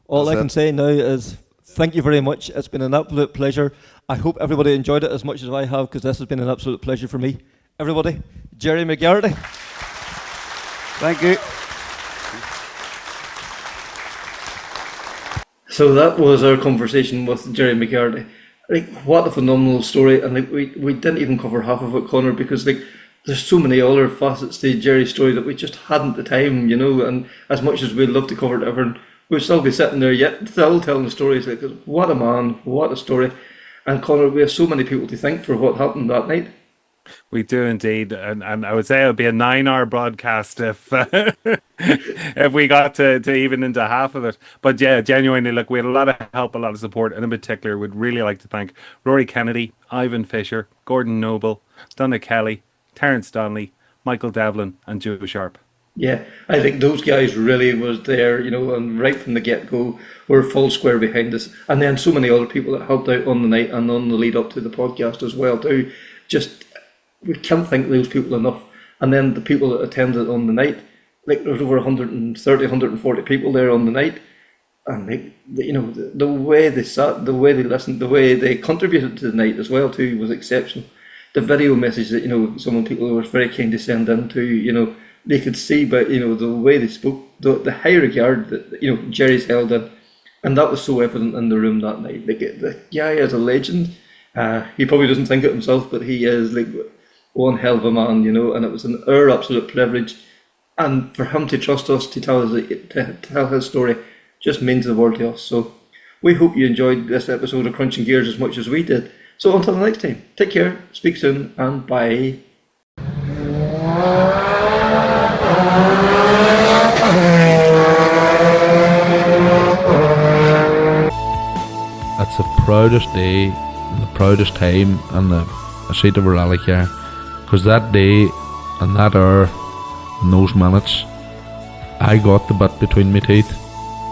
all I can say now is thank you very much. It's been an absolute pleasure. I hope everybody enjoyed it as much as I have, because this has been an absolute pleasure for me. Everybody, Gerry McGarrity. Thank you. So that was our conversation with Gerry McGarrity. Like, what a phenomenal story, and like we didn't even cover half of it, Connor, because like there's so many other facets to Gerry's story that we just hadn't the time, you know. And as much as we'd love to cover it, everyone, we'd still be sitting there yet still telling the stories. Like, what a man, what a story. And Connor, we have so many people to thank for what happened that night. We do indeed, and I would say it would be a 9-hour broadcast if if we got to even into half of it. But yeah, genuinely, look, we had a lot of help, a lot of support, and in particular, we'd really like to thank Rory Kennedy, Ivan Fisher, Gordon Noble, Donna Kelly, Terrence Donley, Michael Devlin, and Joe Sharp. Yeah, I think those guys really was there, you know, and right from the get-go were full square behind us. And then so many other people that helped out on the night and on the lead up to the podcast as well too. Just, we can't thank those people enough. And then the people that attended on the night, like there was over 130, 140 people there on the night. And they, you know, the way they sat, the way they listened, the way they contributed to the night as well too was exceptional. The video message that, you know, some people were very keen to send in to, you know, they could see, but you know, the way they spoke, the high regard that, you know, Gerry's held in, and that was so evident in the room that night. Like, the guy is a legend. He probably doesn't think it himself, but he is like one hell of a man, you know. And it was our absolute privilege, and for him to trust us to tell his story, just means the world to us. So we hope you enjoyed this episode of Krunching Gears as much as we did. So until the next time, take care, speak soon, and bye. That's the proudest day and the proudest time in the seat of a rally car, because that day and that hour and those minutes, I got the bit between my teeth.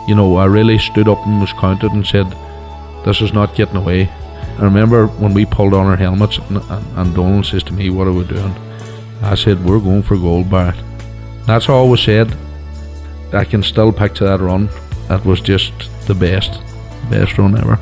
You know, I really stood up and was counted and said, this is not getting away. I remember when we pulled on our helmets and Donald says to me, what are we doing? I said, we're going for gold, Barrett. That's all was said. I can still picture that run. That was just the best run ever.